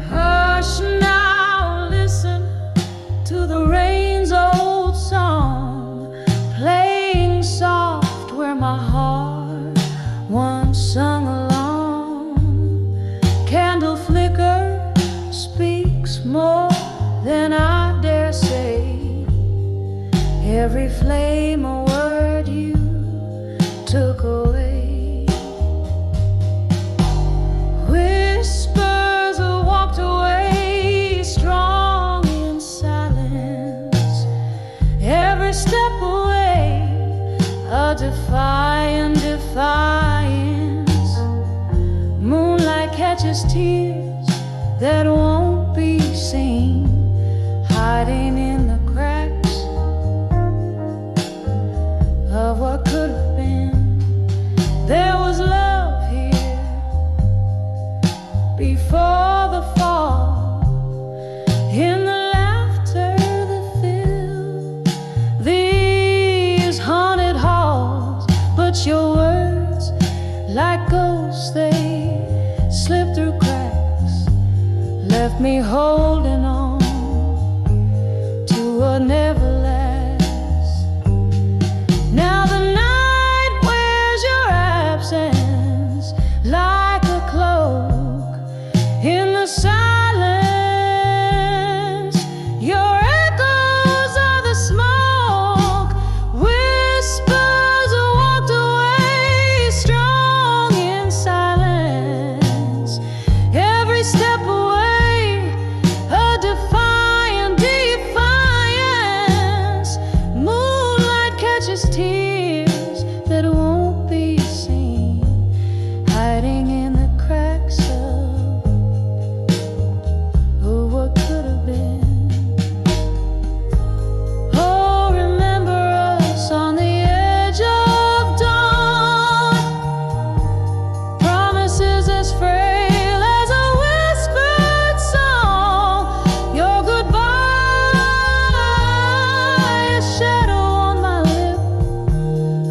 Hush now, listen to the rain's old song, playing soft where my heart once sung along. Candle flicker speaks more than I dare say. Every flame a word you took away. Whispers walked away, strong in silence. Every step away, a defiance. Moonlight catches tears that won't be seen, hiding in the cracks of what could have been. There was love here before the fall, in the laughter that filled these haunted halls. But your words, like ghosts, they slip through cracks. left me holding on to a never last. Now the night wears your absence like a cloak in the silence. Your echoes are the smoke, whispers walked away, strong in silence. Every step away, a defiant defiance. Moonlight catches tears that won't be seen, hiding in the cracks of what could have been. Oh, remember us on the edge of dawn, promises as frail as a whispered song. Your goodbye, a shadow on my lip,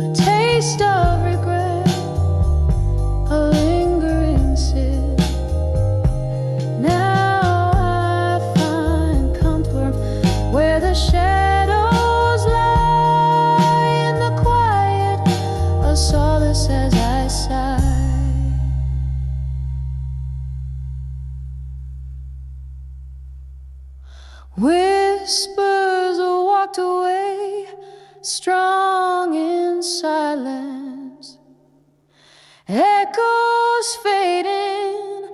a taste of regret, a lingering sip. Now I find comfort where the shadows lie in the quiet, a solace as I sigh. Whispers walked away, strong in silence. Echoes fading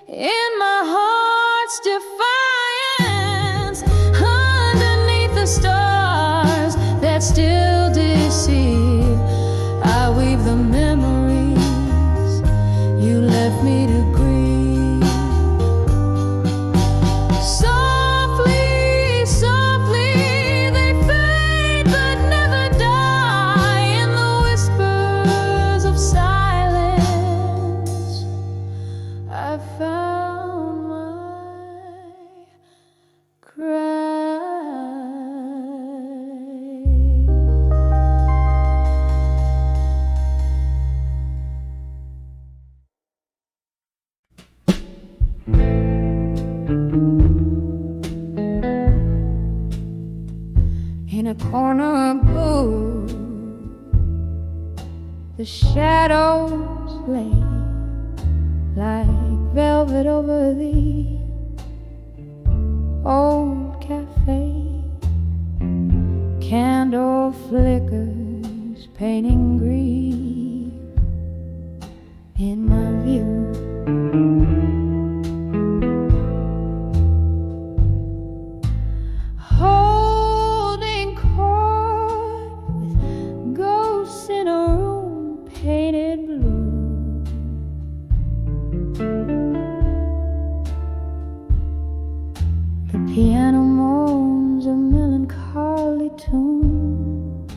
in my heart's defiance. Underneath the stars that still deceive, I weave the memories you left me to grieve. Softly, softly they fade but never die in the whispers of silence. I found my cry. In a corner of blue, the shadows lay like velvet over the old cafe. Candle flickers painting grief in my view. Holding court with ghosts in a room painted blue. The piano moans a melancholy tune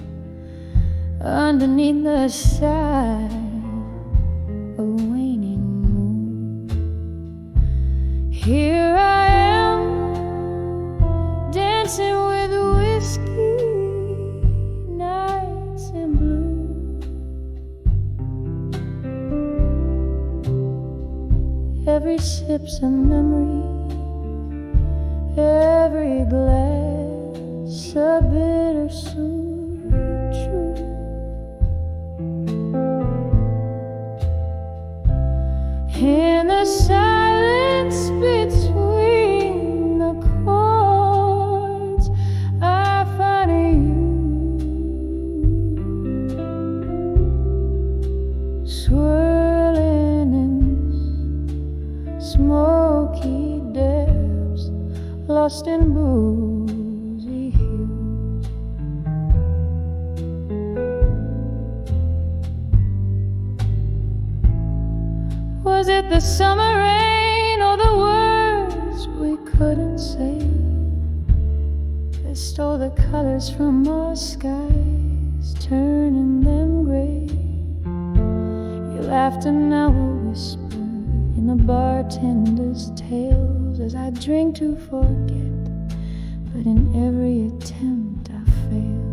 underneath the side of a waning moon. Here I am, dancing with whiskey, nights in blue. Every sip's a memory, every glass a bittersweet truth. In the silence between the chords, I find you swirling in smoky depths, lost in boozy hues. Was it the summer rain or the words we couldn't say that stole the colors from our skies, turning them gray? You laughed and now a whisper in the bartender's tales as I drink to forget, but in every attempt I fail.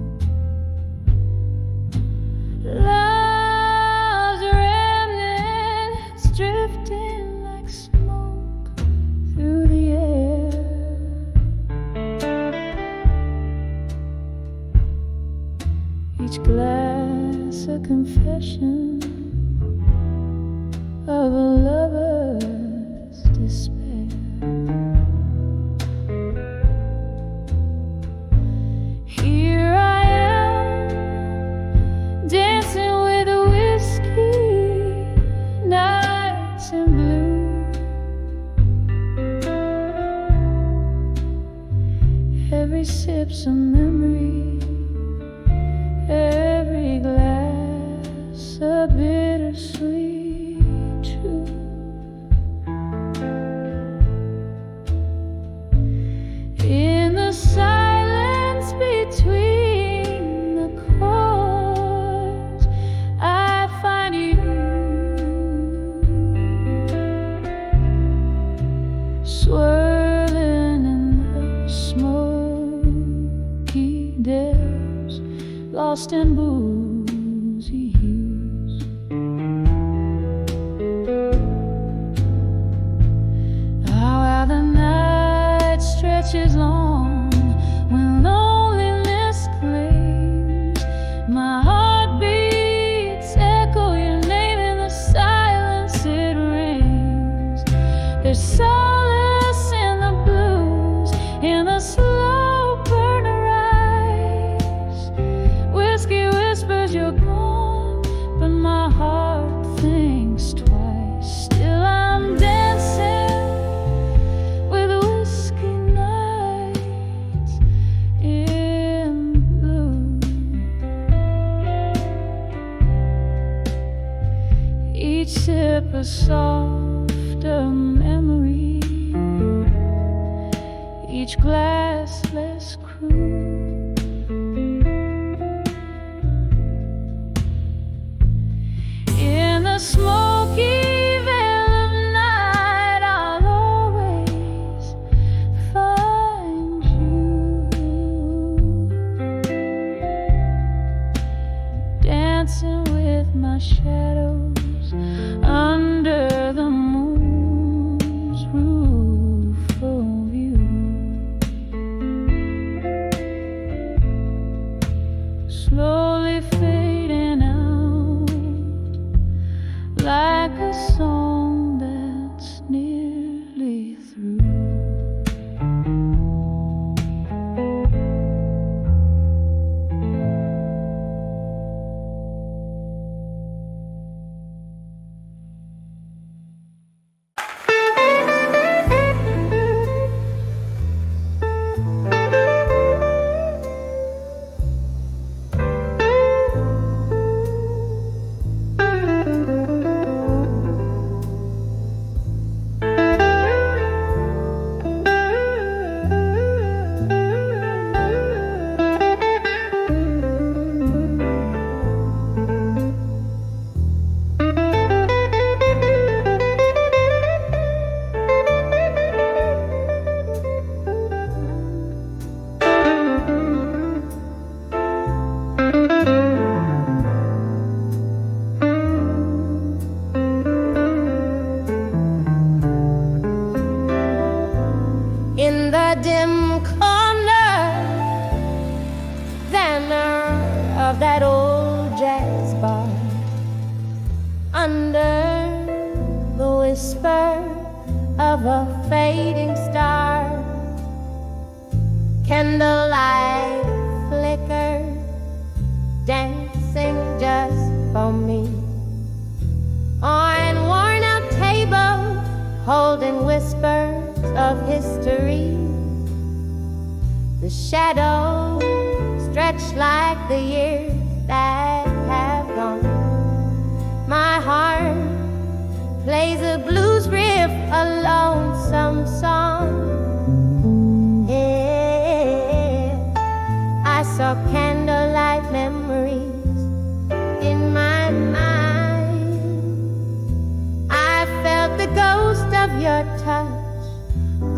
Love's remnants drifting like smoke through the sips of memory, every glass a bittersweet truth. In the silence between the chords, I find you, swirling in the smoky depths, lost in boozy hues. How the night stretches long when loneliness claims my heartbeats, echo your name in the silence it rings. There's solace in the blues, in the slow burn of ice. Whiskey whispers you're gone, but my heart thinks twice. Still I'm dancing with whiskey nights in blue. Each sip a softer memory, each glass less cruel. In the smoky veil of night, I'll always find you, dancing with my shadows under the moon's rueful view. Slowly fading out like a song that's nearly through. In the dim corner of that old jazz bar, under the whisper of a fading star, candlelight flickered, dancing just for me. On worn-out table, holding whispers of history, the shadows stretch like the years that have gone. My heart plays a blues riff, a lonesome song. Yeah, I saw candlelight memories in my mind. I felt the ghost of your touch,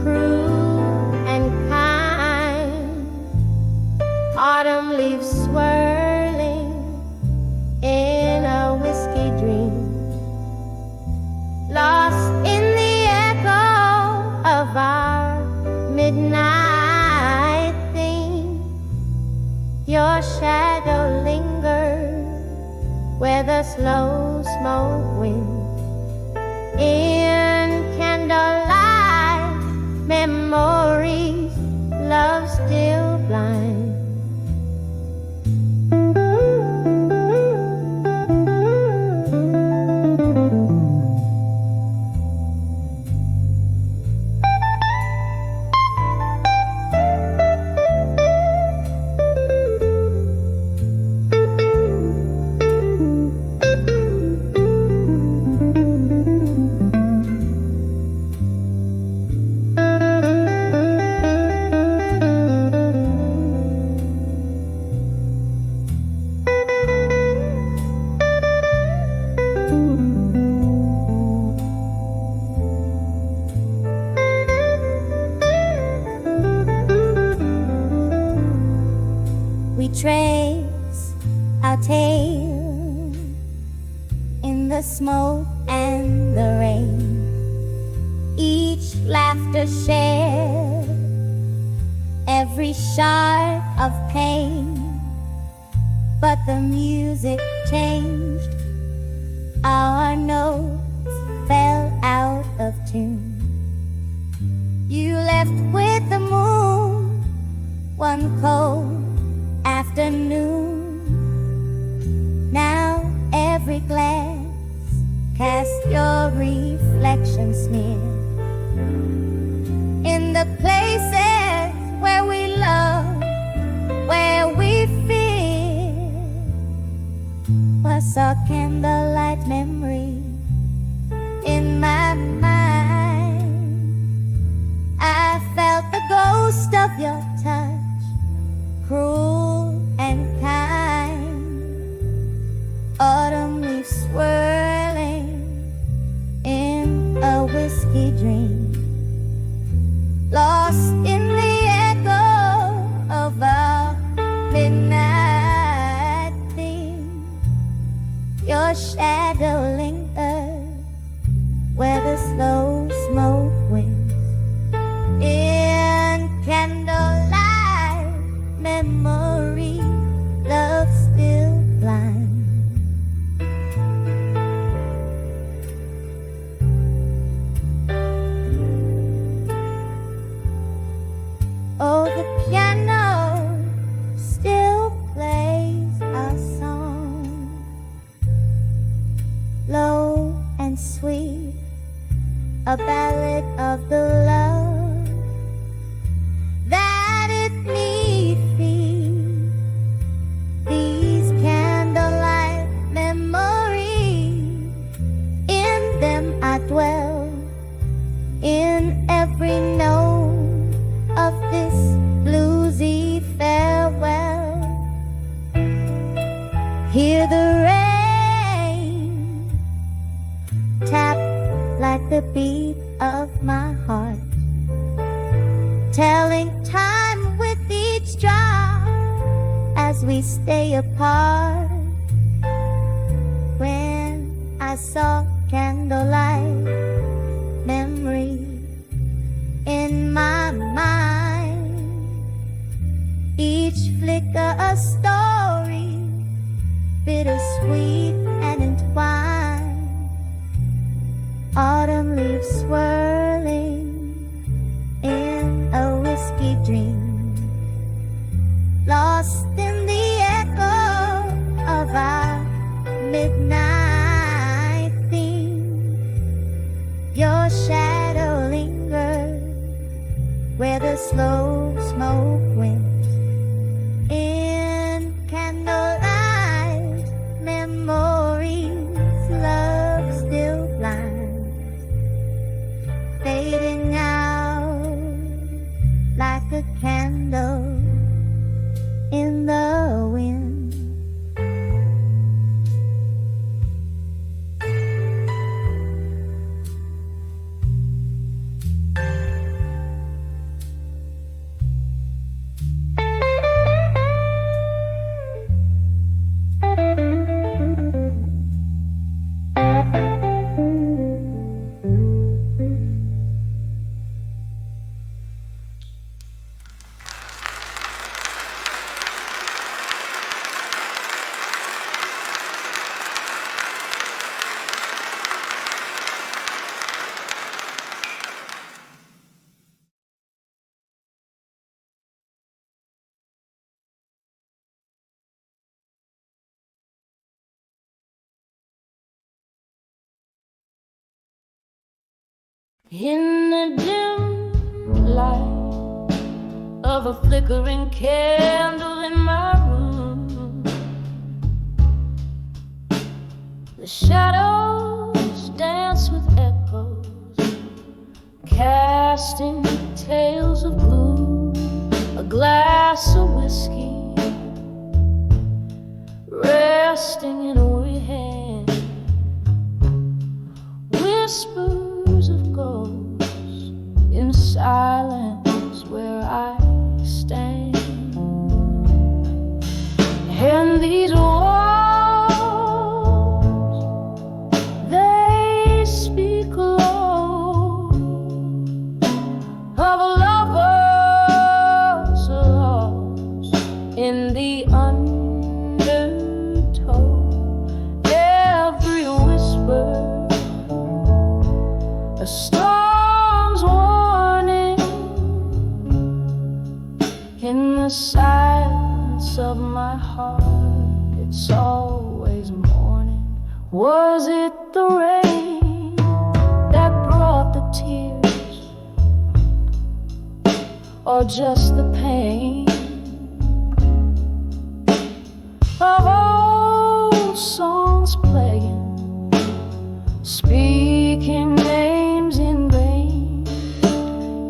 cruel and kind. Autumn leaves swirling in a whiskey dream, lost in the echo of our midnight theme. Your shadow lingers where the slow smoke winds. In candlelight memories, love still blind. trace our tale in the smoke and the rain. Each laughter shared, every shard of pain. But the music changed, our notes fell out of tune. You left with the moon one cold afternoon. Now every glance casts your reflection smear in the places where we love, where we fear. Was a candlelight memory in my mind. I felt the ghost of your touch, cruel and kind. Autumn leaves swirling in a whiskey dream, lost in the echo of our midnight theme. Your shadow lingers where the slow smoke wins. In candlelight memory, love still blind. Oh, the piano still plays our song, low and sweet, a ballad of the love that it need feed. These candlelight memories, in them I dwell, in every note of this bluesy farewell. Hear the rain tap like the beat of my heart, telling time with each drop as we stay apart. When I saw candlelight memory in my mind, each flicker a story, bittersweet and entwined. Autumn leaves swirling in a whiskey dream, lost in the echo of our midnight theme. Your shadow lingers where the slow smoke wins. In candlelight memories, love still blind, fading out like a candle in the wind. In the dim light of a flickering candle in my room, the shadows dance with echoes, casting tales of blue. A glass of whiskey resting in a weary hand, whispers of ghosts in silence where I stand. And these walls, they speak low of lovers lost in the undertow. Every whisper, a storm's warning. In the silence of my heart, it's always morning. Was it the rain that brought the tears, or just the pain of old songs playing, speaking names in vain?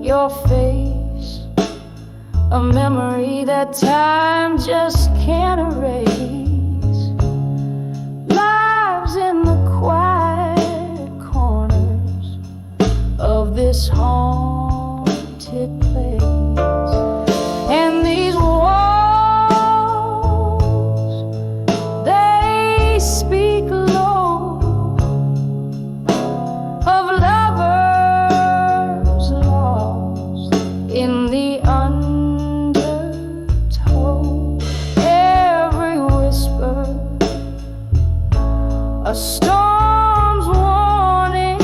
Your face, a memory that time just can't erase, lives in the quiet corners of this haunted place. And these walls, they speak low of lovers lost in the undertow. Every whisper, a storm's warning.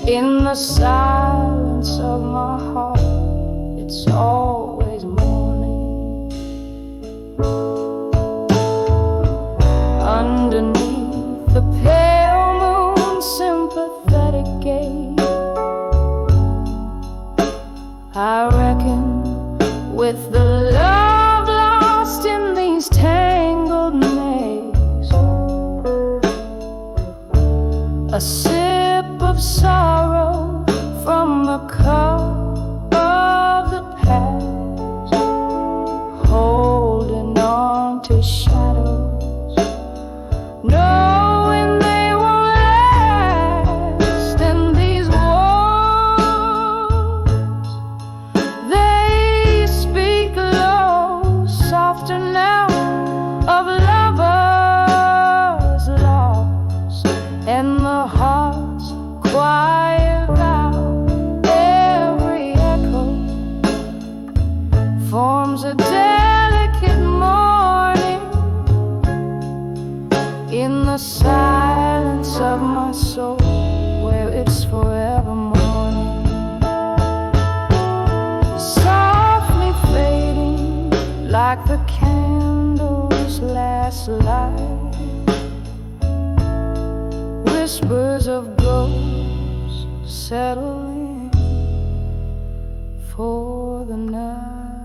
In the silence of my heart, it's always morning. Underneath the pale moon's sympathetic gaze, I reckon with the love lost in these tangled maze. A sip of sorrow from the cup of the past, holding on to shadows, knowing they won't last. And these walls, they speak low, softer now, of lovers lost, and the heart's quiet vow. Every echo forms a delicate mourning in the silence of my soul, where it's forever morning. Softly fading like the candle's last light, whispers of ghosts settle in for the night.